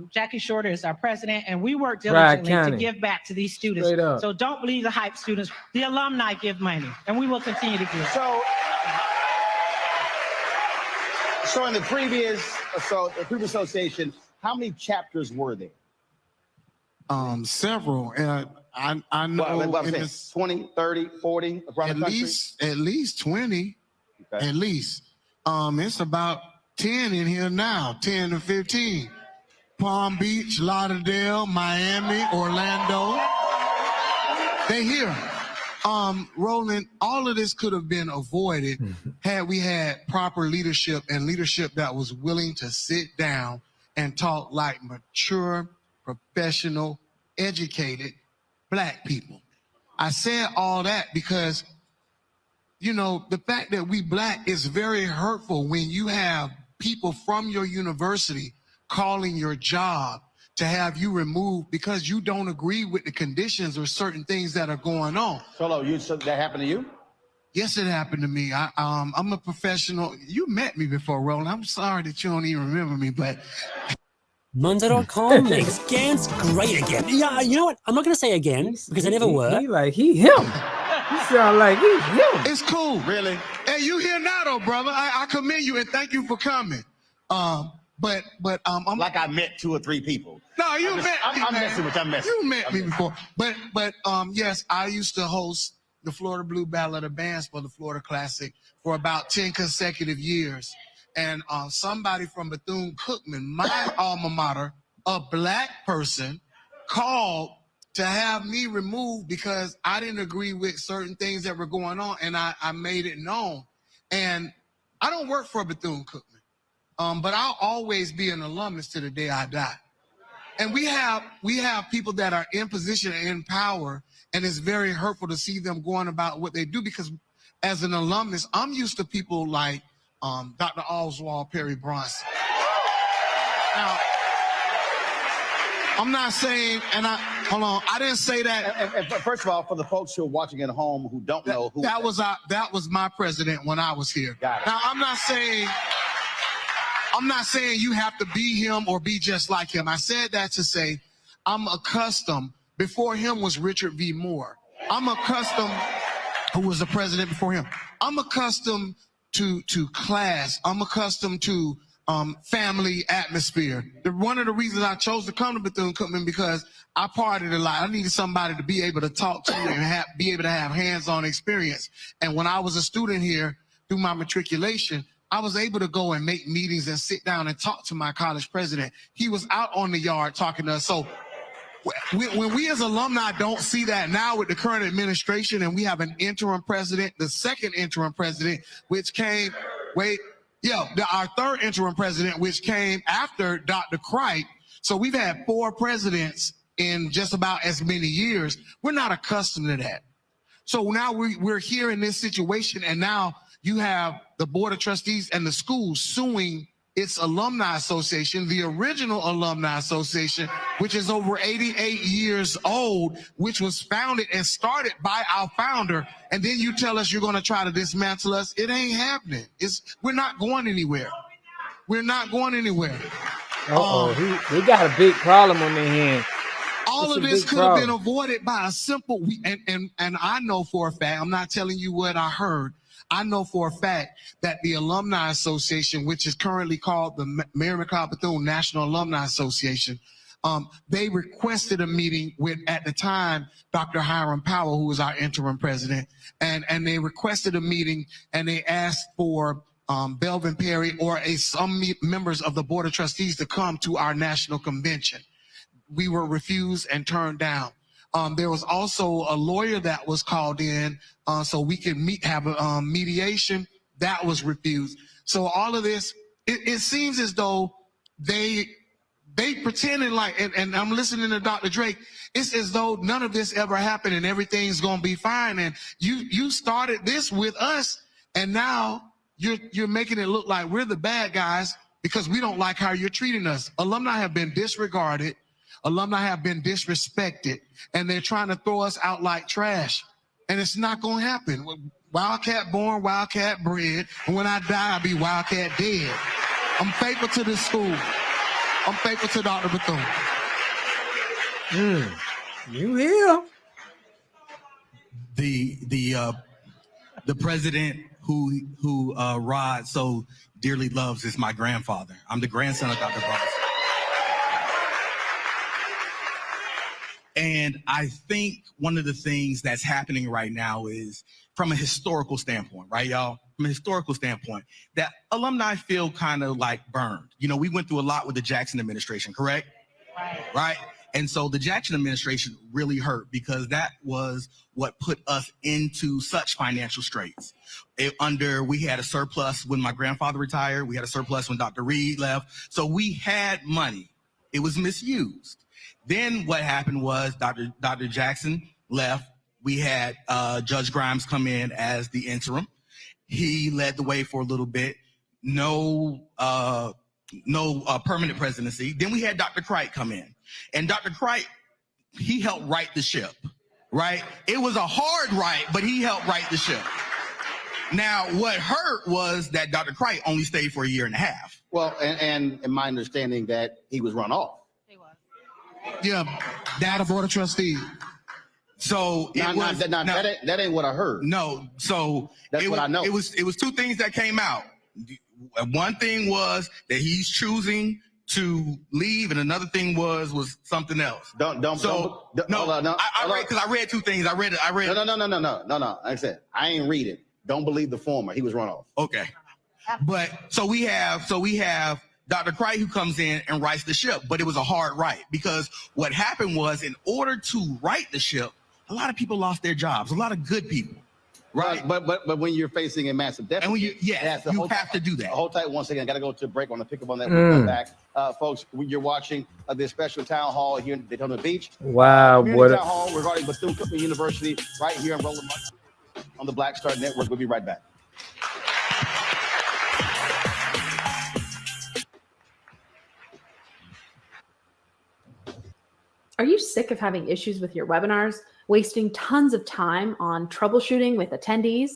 Jackie Shorter is our president, and we work diligently to give back to these students. So don't believe the hype students. The alumni give money, and we will continue to give. So in the previous association, how many chapters were there? Several. I know what 20, 30, 40 around the country? At least 20. Okay. At least. It's about 10 in here now, 10 to 15. Palm Beach, Lauderdale, Miami, Orlando. They here. Roland, all of this could have been avoided had we had proper leadership and leadership that was willing to sit down and talk like mature, professional, educated Black people. I said all that because, you know, the fact that we Black is very hurtful when you have people from your university calling your job to have you removed because you don't agree with the conditions or certain things that are going on. So that happened to you? Yes, it happened to me. I'm a professional. You met me before, Roland. I'm sorry that you don't even remember me, but... Monzo.com makes Gantz great again. Yeah, you know what? I'm not going to say again because I never were. He him. You sound like he him. It's cool. Really? Hey, you here now, though, brother. I commend you and thank you for coming. But I'm like I met 2 or 3 people. No, you met me. I'm messing with you. I'm messing. You met me before. But yes, I used to host the Florida Blue Battle of the Bands for the Florida Classic for about 10 consecutive years. And somebody from Bethune Cookman, my alma mater, a Black person, called to have me removed because I didn't agree with certain things that were going on, and I made it known. And I don't work for Bethune Cookman, but I'll always be an alumnus to the day I die. And we have people that are in position and in power, and it's very hurtful to see them going about what they do because as an alumnus, I'm used to people like Dr. Oswald Perry Bronson. I'm not saying, and hold on, I didn't say that. And first of all, for the folks who are watching at home who don't know who that was my president when I was here. Got it. Now I'm not saying you have to be him or be just like him. I said that to say I'm accustomed. Before him was Richard V. Moore. I'm accustomed, who was the president before him. I'm accustomed to class. I'm accustomed to family atmosphere. One of the reasons I chose to come to Bethune Cookman because I partied a lot. I needed somebody to be able to talk to and be able to have hands-on experience. And when I was a student here through my matriculation, I was able to go and make meetings and sit down and talk to my college president. He was out on the yard talking to us. So when we as alumni don't see that now with the current administration and we have an interim president, the second interim president, which came, our third interim president, which came after Dr. Cripe. So we've had 4 presidents in just about as many years. We're not accustomed to that. So now we're here in this situation, and now you have the Board of Trustees and the school suing its alumni association, the original alumni association, which is over 88 years old, which was founded and started by our founder. And then you tell us you're going to try to dismantle us. It ain't happening. We're not going anywhere. We're not going anywhere. They got a big problem on their hands. All of this could have been avoided by a simple, and I know for a fact, I'm not telling you what I heard. I know for a fact that the Alumni Association, which is currently called the Mary McLeod Bethune National Alumni Association, they requested a meeting with, at the time, Dr. Hiram Powell, who was our interim president, and they requested a meeting, and they asked for Belvin Perry or some members of the Board of Trustees to come to our national convention. We were refused and turned down. There was also a lawyer that was called in so we could have a mediation. That was refused. So all of this, it seems as though they pretended like, and I'm listening to Dr. Drake, it's as though none of this ever happened and everything's gonna be fine. And you started this with us, and now you're making it look like we're the bad guys because we don't like how you're treating us. Alumni have been disregarded. Alumni have been disrespected, and they're trying to throw us out like trash. And it's not going to happen. Wildcat born, Wildcat bred, and when I die, I'll be Wildcat dead. I'm faithful to this school. I'm faithful to Dr. Bethune. You here? The president who Rod so dearly loves is my grandfather. I'm the grandson of Dr. Bryce. And I think one of the things that's happening right now is from a historical standpoint, right, y'all? From a historical standpoint, that alumni feel kind of like burned. You know, we went through a lot with the Jackson administration, correct? Right. And so the Jackson administration really hurt because that was what put us into such financial straits. We had a surplus when my grandfather retired. We had a surplus when Dr. Reed left. So we had money. It was misused. Then what happened was Dr. Jackson left. We had Judge Grimes come in as the interim. He led the way for a little bit. No permanent presidency. Then we had Dr. Cripe come in. And Dr. Cripe, he helped right the ship, right? It was a hard right, but he helped right the ship. Now, what hurt was that Dr. Cripe only stayed for a year and a half. Well, and in my understanding that he was run off. Yeah, data Board of Trustees. So that ain't what I heard. No, so that's what I know. It was 2 things that came out. One thing was that he's choosing to leave, and another thing was something else. I read 2 things. I read. No. Like I said, I ain't read it. Don't believe the former. He was run off. Okay, but so we have Dr. Cripe who comes in and rights the ship, but it was a hard right because what happened was in order to right the ship, a lot of people lost their jobs, a lot of good people, right? But when you're facing a massive deficit, and when you have to do that. Hold tight one second. I got to go to a break. I want to pick up on that when we come back. Folks, you're watching this special town hall here in Daytona Beach. Wow, what town hall regarding Bethune Cookman University right here in Roland on the Black Star Network. We'll be right back. Are you sick of having issues with your webinars, wasting tons of time on troubleshooting with attendees?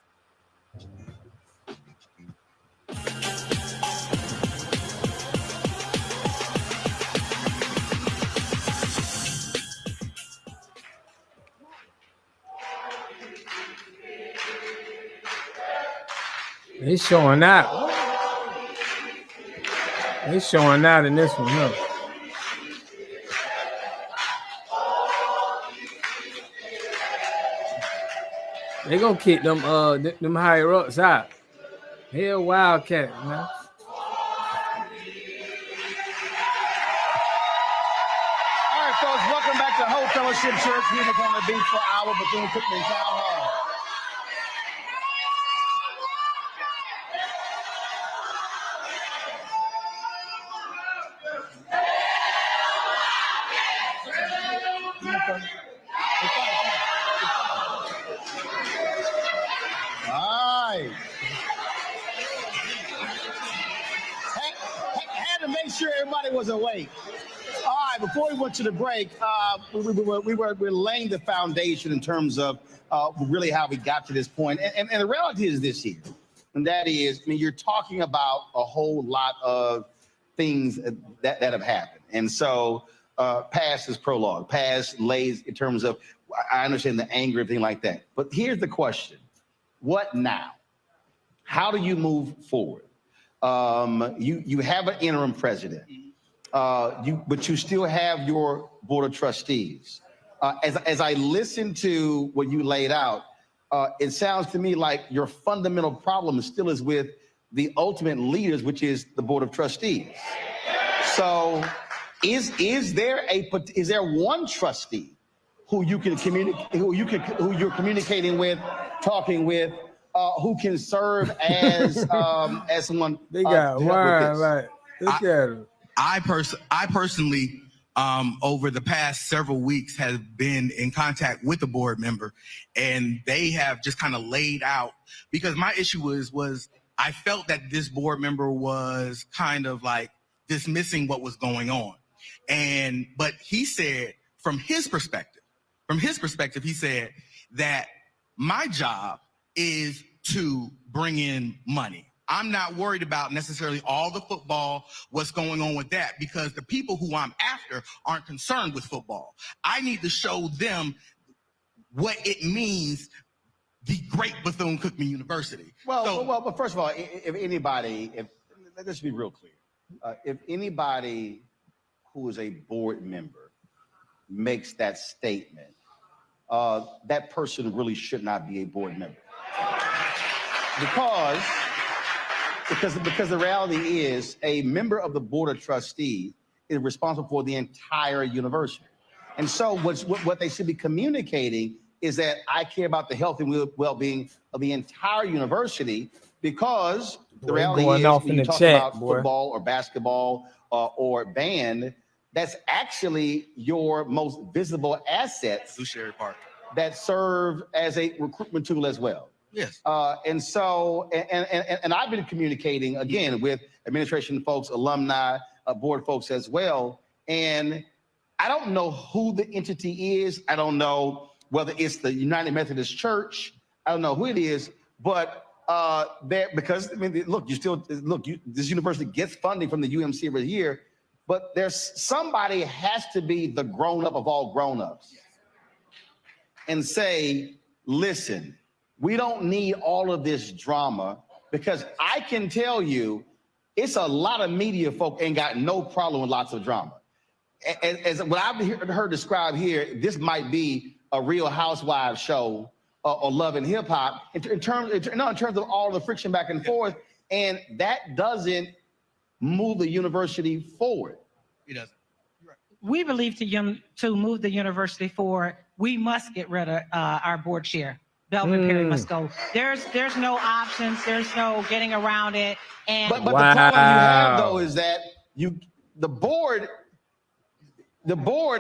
He's showing out. He's showing out in this one, huh? They gonna kick them higher ups out. Hell, Wildcat, man. All right, folks, welcome back to Hope Fellowship Church here on the beach for our Bethune Cookman Town Hall. All right. Had to make sure everybody was awake. All right, before we went to the break, we were laying the foundation in terms of really how we got to this point. And the reality is this here, and that is, I mean, you're talking about a whole lot of things that have happened. And so past is prologue, past lays in terms of, I understand the anger, everything like that. But here's the question. What now? How do you move forward? You have an interim president. But you still have your board of trustees. As I listen to what you laid out, it sounds to me like your fundamental problem still is with the ultimate leaders, which is the board of trustees. So, is there one trustee who you can communicate, who you're communicating with, talking with, who can serve as someone? They got wine, like look at him. I personally, over the past several weeks, have been in contact with a board member, and they have just kind of laid out, because my issue was I felt that this board member was kind of like dismissing what was going on. But he said, from his perspective, he said that my job is to bring in money. I'm not worried about necessarily all the football, what's going on with that, because the people who I'm after aren't concerned with football. I need to show them what it means, the great Bethune Cookman University. Well, first of all, let's be real clear. If anybody who is a board member makes that statement, that person really should not be a board member. Because the reality is, a member of the board of trustees is responsible for the entire university. And so what they should be communicating is that I care about the health and well-being of the entire university, because the reality is, when you talk about football or basketball or band, that's actually your most visible assets that serve as a recruitment tool as well. Yes. And so I've been communicating again with administration folks, alumni, board folks as well. And I don't know who the entity is. I don't know whether it's the United Methodist Church. I don't know who it is, but because I mean, this university gets funding from the UMC every year, but there's somebody has to be the grown-up of all grown-ups and say, listen, we don't need all of this drama, because I can tell you it's a lot of media folk ain't got no problem with lots of drama. As what I've heard described here, this might be a Real Housewives show or Love and Hip Hop in terms of all the friction back and forth, and that doesn't move the university forward. It doesn't. We believe to move the university forward, we must get rid of our board chair. Belvin Perry must go. There's no options. There's no getting around it. And but the problem you have, though, is that the board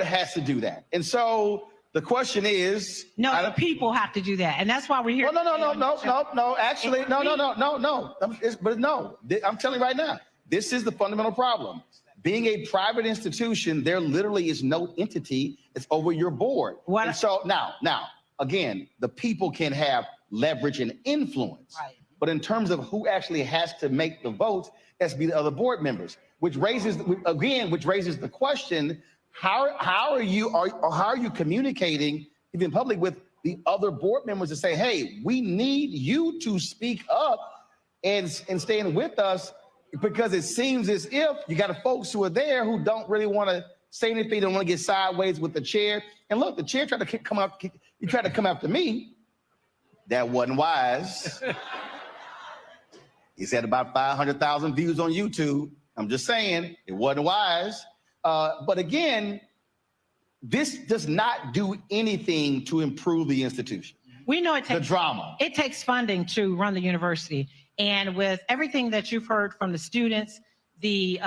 has to do that. And so the question is, no, the people have to do that, and that's why we're here. No. Actually, no. But no, I'm telling you right now, this is the fundamental problem. Being a private institution, there literally is no entity that's over your board. And so now, again, the people can have leverage and influence. Right. But in terms of who actually has to make the votes, has to be the other board members, which raises the question: how are you communicating even in public with the other board members to say, hey, we need you to speak up and stand with us, because it seems as if you got folks who are there who don't really want to say anything, don't want to get sideways with the chair. And look, the chair tried to come after me. That wasn't wise. He's had about 500,000 views on YouTube. I'm just saying, it wasn't wise. But again, this does not do anything to improve the institution. We know it takes the drama. It takes funding to run the university. And with everything that you've heard from the students, the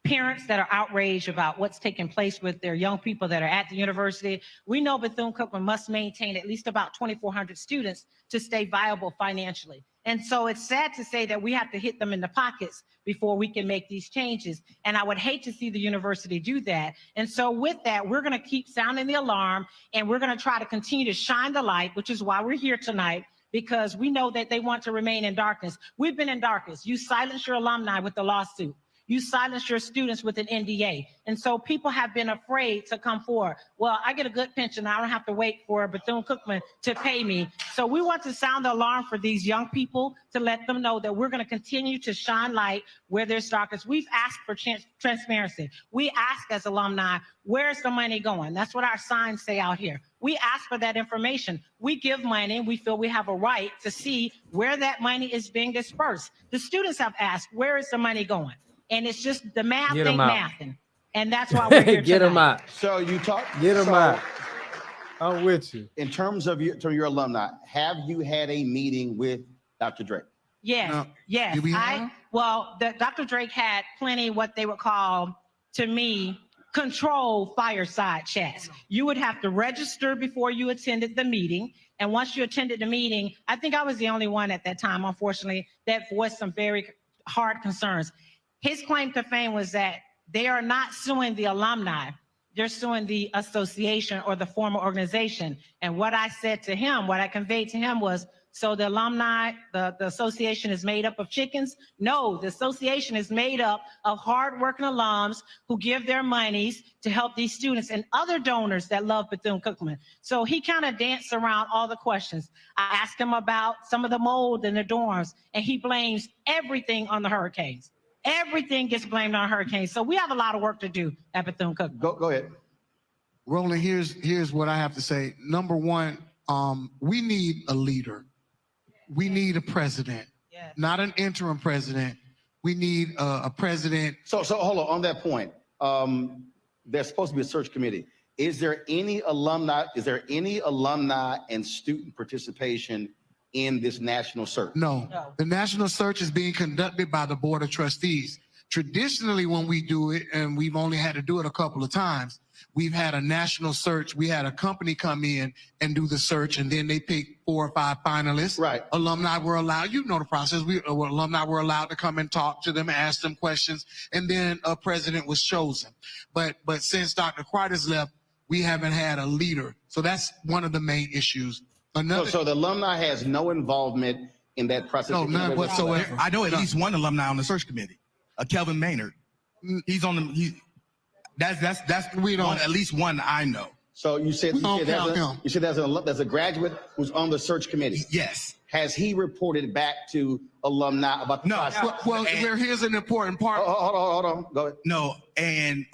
parents that are outraged about what's taking place with their young people that are at the university, we know Bethune Cookman must maintain at least about 2,400 students to stay viable financially. And so it's sad to say that we have to hit them in the pockets before we can make these changes. And I would hate to see the university do that. And so with that, we're going to keep sounding the alarm, and we're going to try to continue to shine the light, which is why we're here tonight, because we know that they want to remain in darkness. We've been in darkness. You silenced your alumni with the lawsuit. You silenced your students with an NDA. And so people have been afraid to come forward. Well, I get a good pension. I don't have to wait for Bethune Cookman to pay me. So we want to sound the alarm for these young people to let them know that we're going to continue to shine light where there's darkness. We've asked for transparency. We ask as alumni, where's the money going? That's what our signs say out here. We ask for that information. We give money. We feel we have a right to see where that money is being dispersed. The students have asked, where is the money going? And it's just the math ain't mathing. And that's why we're here Get them out. So you talk. Get them out. I'm with you. In terms of your alumni, have you had a meeting with Dr. Drake? Yes, yes. Dr. Drake had plenty what they would call, to me, controlled fireside chats. You would have to register before you attended the meeting. And once you attended the meeting, I think I was the only one at that time, unfortunately, that voiced some very hard concerns. His claim to fame was that they are not suing the alumni. They're suing the association or the former organization. And what I said to him, what I conveyed to him was, so the alumni, the association is made up of chickens? No, the association is made up of hardworking alums who give their monies to help these students and other donors that love Bethune Cookman. So he kind of danced around all the questions. I asked him about some of the mold in the dorms, and he blames everything on the hurricanes. Everything gets blamed on hurricanes. So we have a lot of work to do at Bethune Cookman. Go ahead. Roland, here's what I have to say. Number one, we need a leader. We need a president, not an interim president. We need a president. So hold on that point. There's supposed to be a search committee. Is there any alumni and student participation in this national search? No. The national search is being conducted by the Board of Trustees. Traditionally, when we do it, and we've only had to do it a couple of times, we've had a national search. We had a company come in and do the search, and then they pick 4 or 5 finalists. Right. Alumni were allowed, you know the process, alumni were allowed to come and talk to them, ask them questions, and then a president was chosen. But since Dr. Crider's left, we haven't had a leader. So that's one of the main issues. So the alumni has no involvement in that process? No, none whatsoever. I know at least one alumni on the search committee, Kelvin Maynard. He's on the. That's at least one I know. So you said there's a graduate who's on the search committee. Yes. Has he reported back to alumni about the process? Well, here's an important part. Hold on. Go ahead. No, and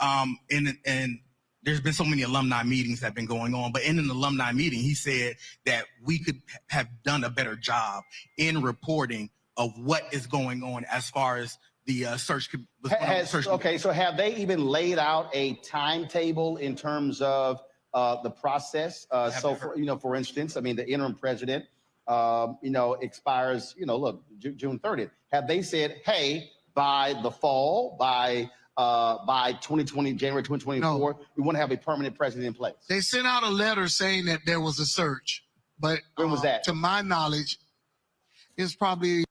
there's been so many alumni meetings that have been going on, but in an alumni meeting, he said that we could have done a better job in reporting of what is going on as far as the search. Okay, so have they even laid out a timetable in terms of the process? For instance, I mean, the interim president, expires, June 30th. Have they said, hey, by the fall, by 2020, January 2024, we want to have a permanent president in place? They sent out a letter saying that there was a search, but when was that? To my knowledge, it's probably.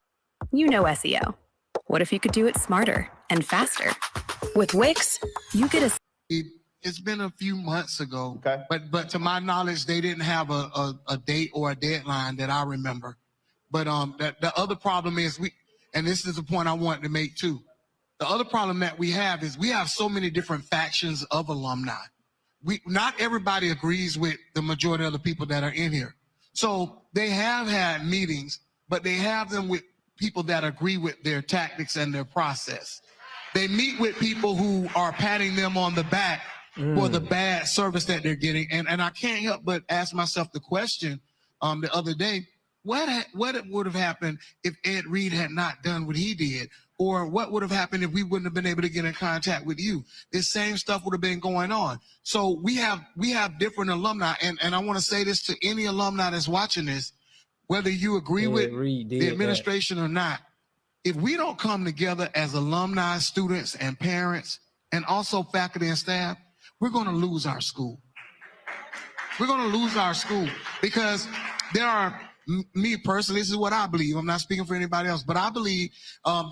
SEO. What if you could do it smarter and faster? With Wix, you get a... It's been a few months ago, but to my knowledge, they didn't have a date or a deadline that I remember. But the other problem is and this is the point I wanted to make too. The other problem that we have is we have so many different factions of alumni. Not everybody agrees with the majority of the people that are in here. So they have had meetings, but they have them with people that agree with their tactics and their process. They meet with people who are patting them on the back for the bad service that they're getting. And I can't help but ask myself the question the other day, what would have happened if Ed Reed had not done what he did? Or what would have happened if we wouldn't have been able to get in contact with you? This same stuff would have been going on. So we have different alumni. And I want to say this to any alumni that's watching this, whether you agree with the administration or not, if we don't come together as alumni, students, and parents, and also faculty and staff, we're going to lose our school. We're going to lose our school because there are, me personally, this is what I believe. I'm not speaking for anybody else, but I believe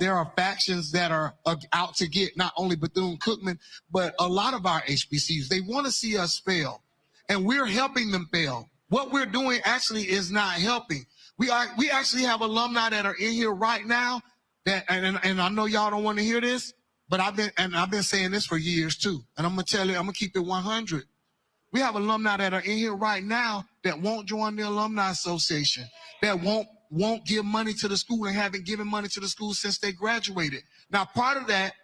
there are factions that are out to get not only Bethune Cookman, but a lot of our HBCUs. They want to see us fail, and we're helping them fail. What we're doing actually is not helping. We actually have alumni that are in here right now that, and I know y'all don't want to hear this, but I've been saying this for years too. And I'm gonna tell you, I'm gonna keep it 100. We have alumni that are in here right now that won't join the Alumni Association, that won't give money to the school and haven't given money to the school since they graduated. Now, part of that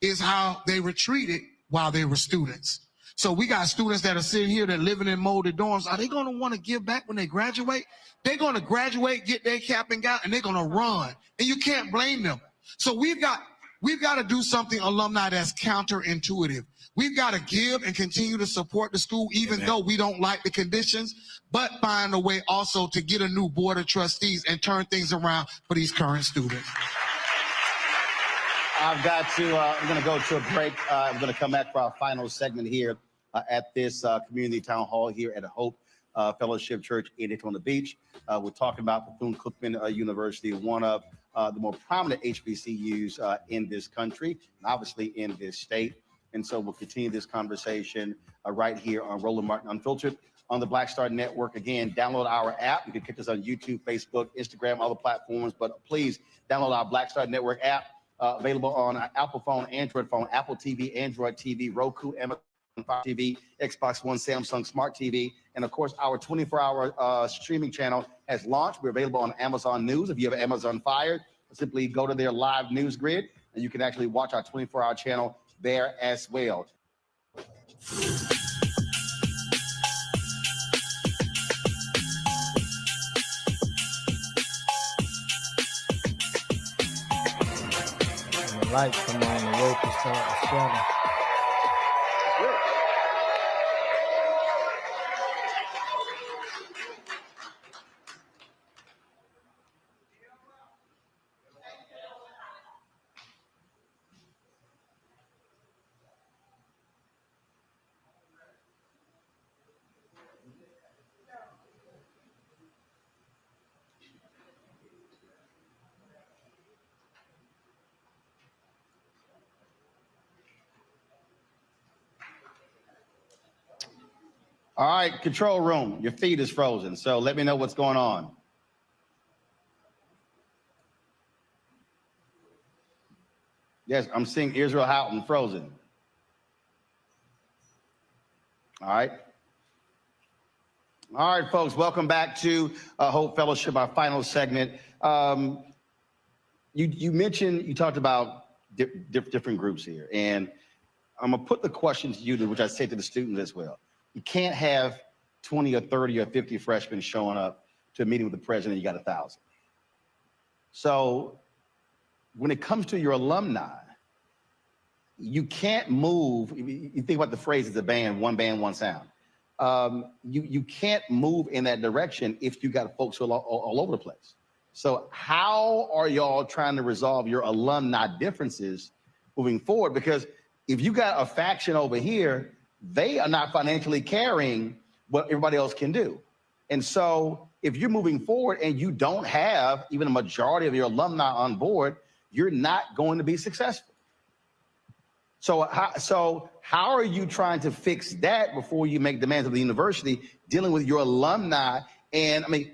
is how they were treated while they were students. So we got students that are sitting here that living in molded dorms. Are they going to want to give back when they graduate? They're going to graduate, get their cap and gown, and they're going to run. And you can't blame them. So we've got to do something, alumni, that's counterintuitive. We've got to give and continue to support the school, even though we don't like the conditions, but find a way also to get a new board of trustees and turn things around for these current students. I'm going to go to a break. I'm going to come back for our final segment here at this community town hall here at Hope Fellowship Church in Daytona Beach. We're talking about Bethune-Cookman University, one of the more prominent HBCUs in this country, and obviously in this state. And so we'll continue this conversation right here on Roland Martin Unfiltered on the Black Star Network. Again, download our app. You can catch us on YouTube, Facebook, Instagram, other platforms. But please download our Black Star Network app, available on Apple phone, Android phone, Apple TV, Android TV, Roku, Amazon Fire TV, Xbox One, Samsung Smart TV. And of course, our 24-hour streaming channel has launched. We're available on Amazon News. If you have Amazon Fire, simply go to their live news grid, and you can actually watch our 24-hour channel there as well. When the lights come on, the rope will start to struggle. All right, control room, your feed is frozen, so let me know what's going on. Yes, I'm seeing Israel Houghton frozen. All right. All right, folks, welcome back to Hope Fellowship, our final segment. You mentioned, you talked about different groups here, and I'm gonna put the question to you, which I say to the students as well. You can't have 20 or 30 or 50 freshmen showing up to a meeting with the president, you got 1,000. So when it comes to your alumni, you can't move. You think about the phrase, it's a band, one sound. You can't move in that direction if you got folks all over the place. So how are y'all trying to resolve your alumni differences moving forward? Because if you got a faction over here, they are not financially carrying what everybody else can do. And so if you're moving forward and you don't have even a majority of your alumni on board, you're not going to be successful. So how are you trying to fix that before you make demands of the university dealing with your alumni? And I mean,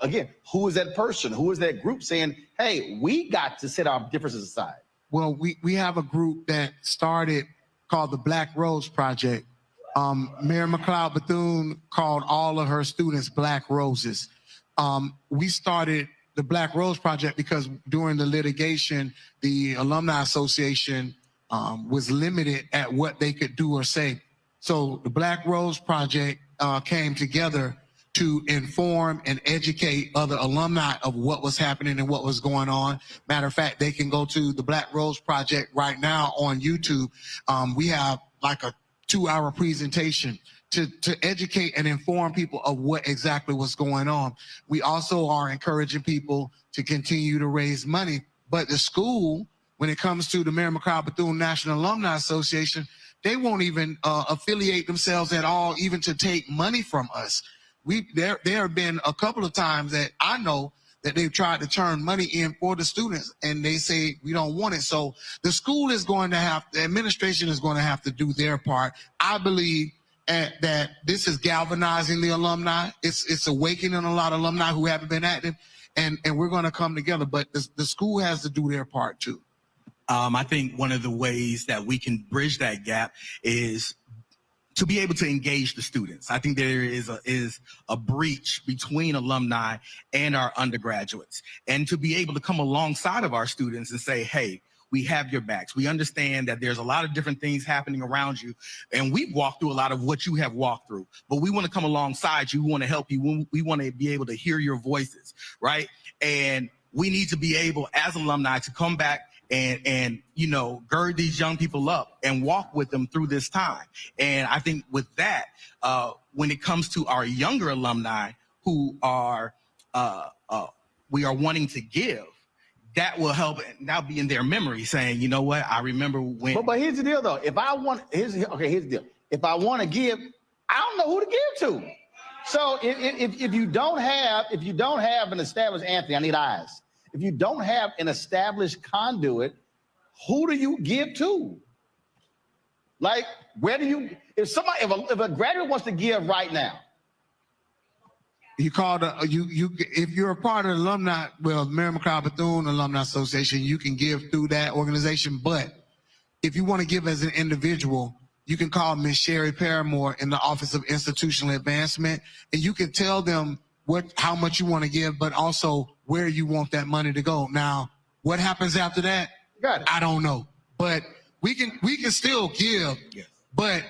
again, who is that person? Who is that group saying, hey, we got to set our differences aside? Well, we have a group that started called the Black Rose Project. Mayor McLeod Bethune called all of her students Black Roses. We started the Black Rose Project because during the litigation, the Alumni Association was limited at what they could do or say. So the Black Rose Project came together to inform and educate other alumni of what was happening and what was going on. Matter of fact, they can go to the Black Rose Project right now on YouTube. We have like a 2-hour presentation to educate and inform people of what exactly was going on. We also are encouraging people to continue to raise money. But the school, when it comes to the Mary McLeod Bethune National Alumni Association, they won't even affiliate themselves at all, even to take money from us. There have been a couple of times that I know that they've tried to turn money in for the students, and they say we don't want it. So the school is going to have, the administration is going to have to do their part. I believe that this is galvanizing the alumni. It's awakening a lot of alumni who haven't been active, and we're going to come together. But the school has to do their part too. I think one of the ways that we can bridge that gap is to be able to engage the students. I think there is a breach between alumni and our undergraduates, and to be able to come alongside of our students and say, hey, we have your backs. We understand that there's a lot of different things happening around you, and we've walked through a lot of what you have walked through, but we want to come alongside you. We want to help you. We want to be able to hear your voices, right? And we need to be able, as alumni, to come back and you know, gird these young people up and walk with them through this time. And I think with that, when it comes to our younger alumni who are we are wanting to give, that will help now be in their memory, saying, you know what, I remember when. But here's the deal, though. If I want, here's the deal. If I want to give, I don't know who to give to. So if you don't have an established, Anthony, I need eyes. If you don't have an established conduit, who do you give to? Like, where do you, if a graduate wants to give right now, you call if you're a part of the alumni, well, Mary McLeod Bethune Alumni Association, you can give through that organization. But if you want to give as an individual, you can call Ms. Sherry Paramore in the Office of Institutional Advancement, and you can tell them how much you want to give, but also where you want that money to go. Now, what happens after that? Got it. I don't know. But we can still give, yes. But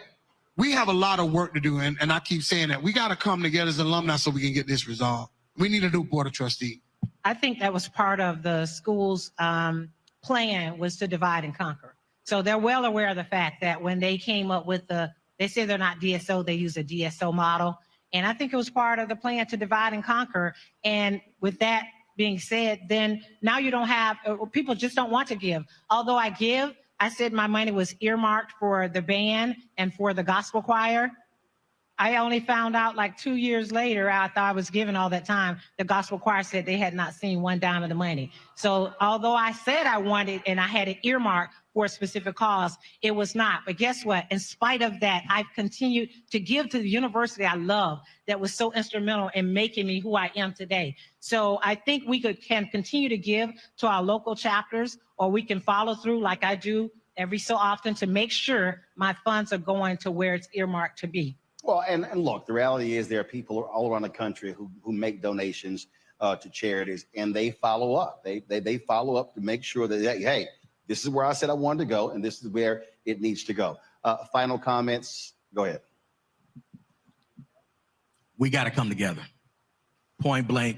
we have a lot of work to do, and I keep saying that. We got to come together as alumni so we can get this resolved. We need a new board of trustees. I think that was part of the school's plan, was to divide and conquer. So they're well aware of the fact that when they came up with they say they're not DSO, they use a DSO model. And I think it was part of the plan to divide and conquer. And with that being said, then now you don't have, people just don't want to give. Although I give, I said my money was earmarked for the band and for the gospel choir. I only found out like 2 years later, after I was given all that time, the gospel choir said they had not seen one dime of the money. So although I said I wanted and I had an earmark for a specific cause, it was not. But guess what? In spite of that, I've continued to give to the university I love, that was so instrumental in making me who I am today. So I think we can continue to give to our local chapters, or we can follow through like I do every so often to make sure my funds are going to where it's earmarked to be. Well, and look, the reality is there are people all around the country who make donations to charities, and they follow up. They follow up to make sure that, hey, this is where I said I wanted to go, and this is where it needs to go. Final comments? Go ahead. We got to come together. Point blank,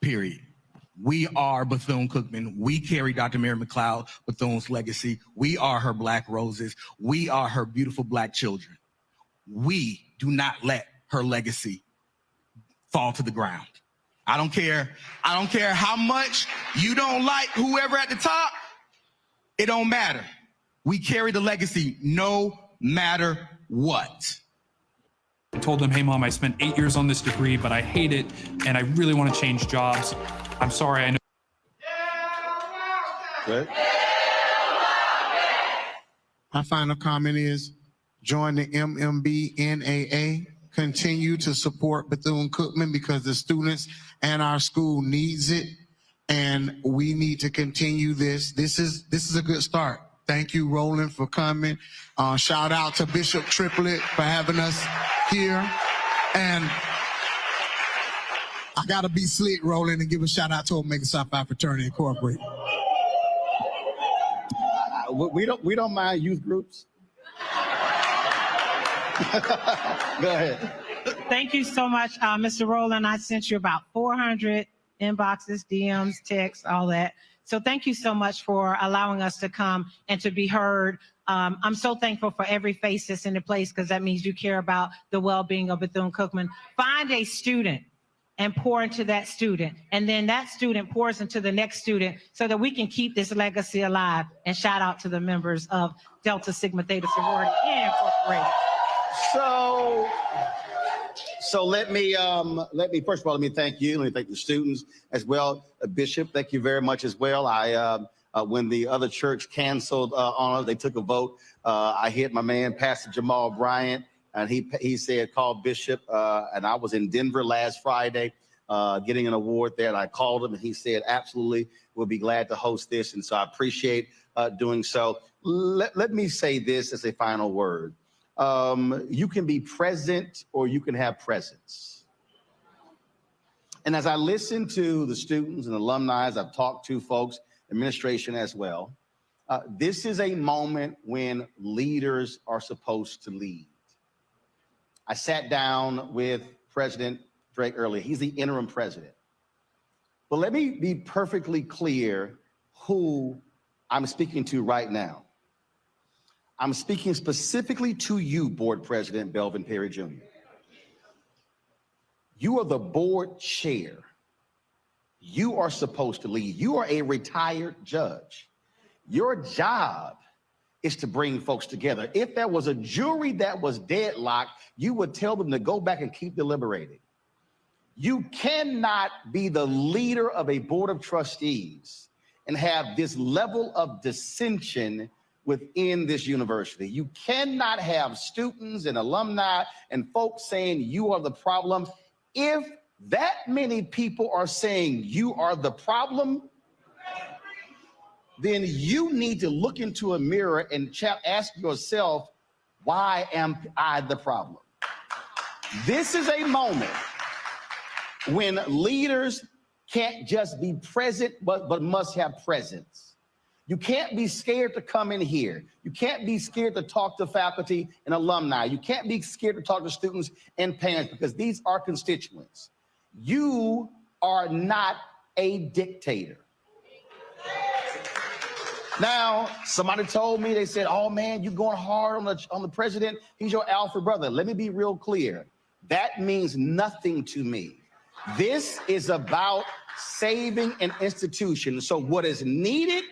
period. We are Bethune Cookman. We carry Dr. Mary McLeod Bethune's legacy. We are her Black Roses. We are her beautiful Black children. We do not let her legacy fall to the ground. I don't care how much you don't like whoever at the top. It don't matter. We carry the legacy no matter what. I told them, hey, Mom, I spent 8 years on this degree, but I hate it, and I really want to change jobs. I'm sorry, I know. Good. My final comment is join the MMB-NAA. Continue to support Bethune-Cookman because the students and our school needs it. And we need to continue this. This is a good start. Thank you, Roland, for coming. Shout out to Bishop Triplett for having us here. And I gotta be slick, Roland, and give a shout out to Omega Psi Phi Fraternity Incorporated. We don't mind youth groups. Go ahead. Thank you so much, Mr. Rowland. I sent you about 400 inboxes, DMs, texts, all that. So thank you so much for allowing us to come and to be heard. I'm so thankful for every face that's in the place because that means you care about the well-being of Bethune-Cookman. Find a student and pour into that student. And then that student pours into the next student so that we can keep this legacy alive. And shout out to the members of Delta Sigma Theta Sorority Incorporated. So let me first of all, let me thank you. Let me thank the students as well. Bishop, thank you very much as well. When the other church canceled on us, they took a vote. I hit my man, Pastor Jamal Bryant, and he said, call Bishop. And I was in Denver last Friday getting an award there. And I called him and he said, absolutely, we'll be glad to host this. And so I appreciate doing so. Let me say this as a final word. You can be present or you can have presence. And as I listen to the students and alumni, as I've talked to folks, administration as well, this is a moment when leaders are supposed to lead. I sat down with President Drake earlier. He's the interim president. But let me be perfectly clear who I'm speaking to right now. I'm speaking specifically to you, Board President Belvin Perry Jr. You are the board chair. You are supposed to lead. You are a retired judge. Your job is to bring folks together. If there was a jury that was deadlocked, you would tell them to go back and keep deliberating. You cannot be the leader of a board of trustees and have this level of dissension within this university. You cannot have students and alumni and folks saying you are the problem. If that many people are saying you are the problem, then you need to look into a mirror and ask yourself, why am I the problem? This is a moment when leaders can't just be present, but must have presence. You can't be scared to come in here. You can't be scared to talk to faculty and alumni. You can't be scared to talk to students and parents because these are constituents. You are not a dictator. Now, somebody told me, they said, oh man, you're going hard on the president. He's your alpha brother. Let me be real clear. That means nothing to me. This is about saving an institution. So what is needed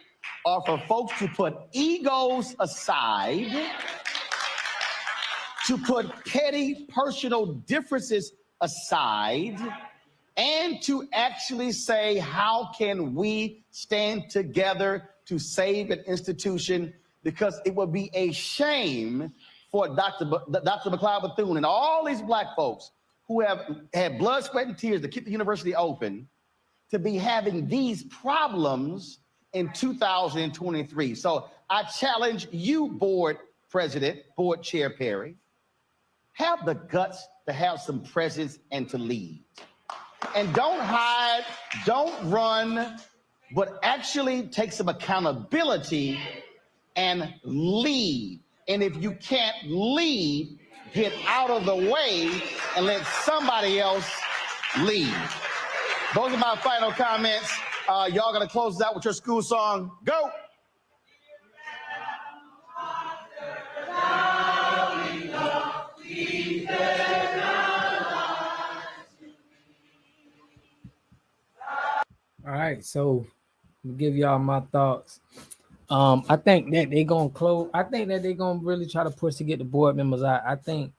are for folks to put egos aside, to put petty personal differences aside, and to actually say, how can we stand together to save an institution? Because it would be a shame for Dr. McLeod Bethune and all these Black folks who have had blood, sweat, and tears to keep the university open to be having these problems in 2023. So I challenge you, board president, board chair Perry, have the guts to have some presence and to lead. And don't hide, don't run, but actually take some accountability and lead. And if you can't lead, get out of the way and let somebody else lead. Those are my final comments. Y'all gonna close this out with your school song. Go! All right, so I'll give y'all my thoughts. I think that they're gonna close. I think that they're gonna really try to push to get the board members out. I think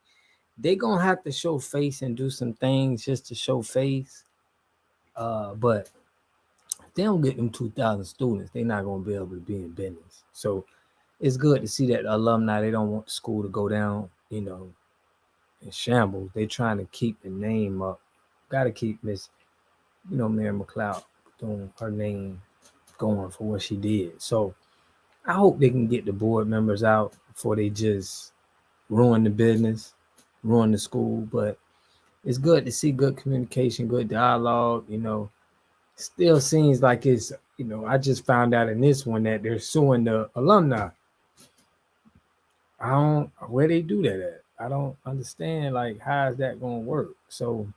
they're gonna have to show face and do some things just to show face. But if they don't get them 2,000 students, they're not gonna be able to be in business. So it's good to see that the alumni, they don't want the school to go down, you know, in shambles. They trying to keep the name up. Got to keep Miss, you know, Mary McLeod doing her name going for what she did. So I hope they can get the board members out before they just ruin the business, ruin the school. But it's good to see good communication, good dialogue. You know, still seems like it's, you know, I just found out in this one that they're suing the alumni. I don't, where they do that at? I don't understand, like, how is that going to work? So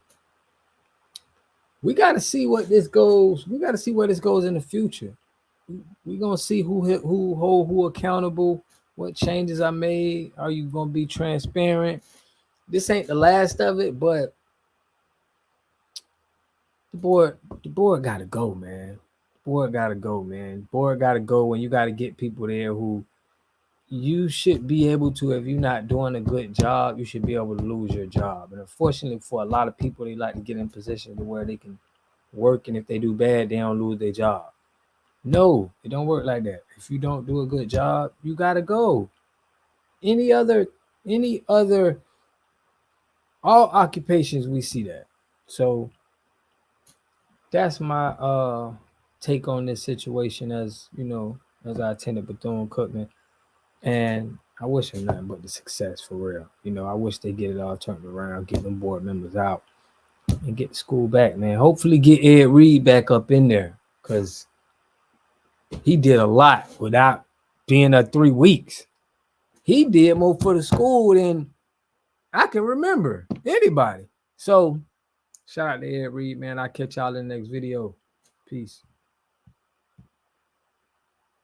we got to see what this goes. We got to see where this goes in the future. We're going to see who accountable, what changes are made. Are you going to be transparent? This ain't the last of it, but the board got to go, man. The board got to go, man. The board got to go, and you got to get people there who you should be able to, if you're not doing a good job, you should be able to lose your job. And unfortunately for a lot of people, they like to get in position to where they can work, and if they do bad, they don't lose their job. No, it don't work like that. If you don't do a good job, you got to go. Any other, all occupations, we see that. So that's my take on this situation, as you know, as I attended Bethune Cookman. And I wish them nothing but the success, for real. You know, I wish they get it all turned around, get them board members out, and get the school back, man. Hopefully get Ed Reed back up in there, because he did a lot without being there 3 weeks. He did more for the school than I can remember anybody. So shout out to Ed Reed, man. I'll catch y'all in the next video. Peace.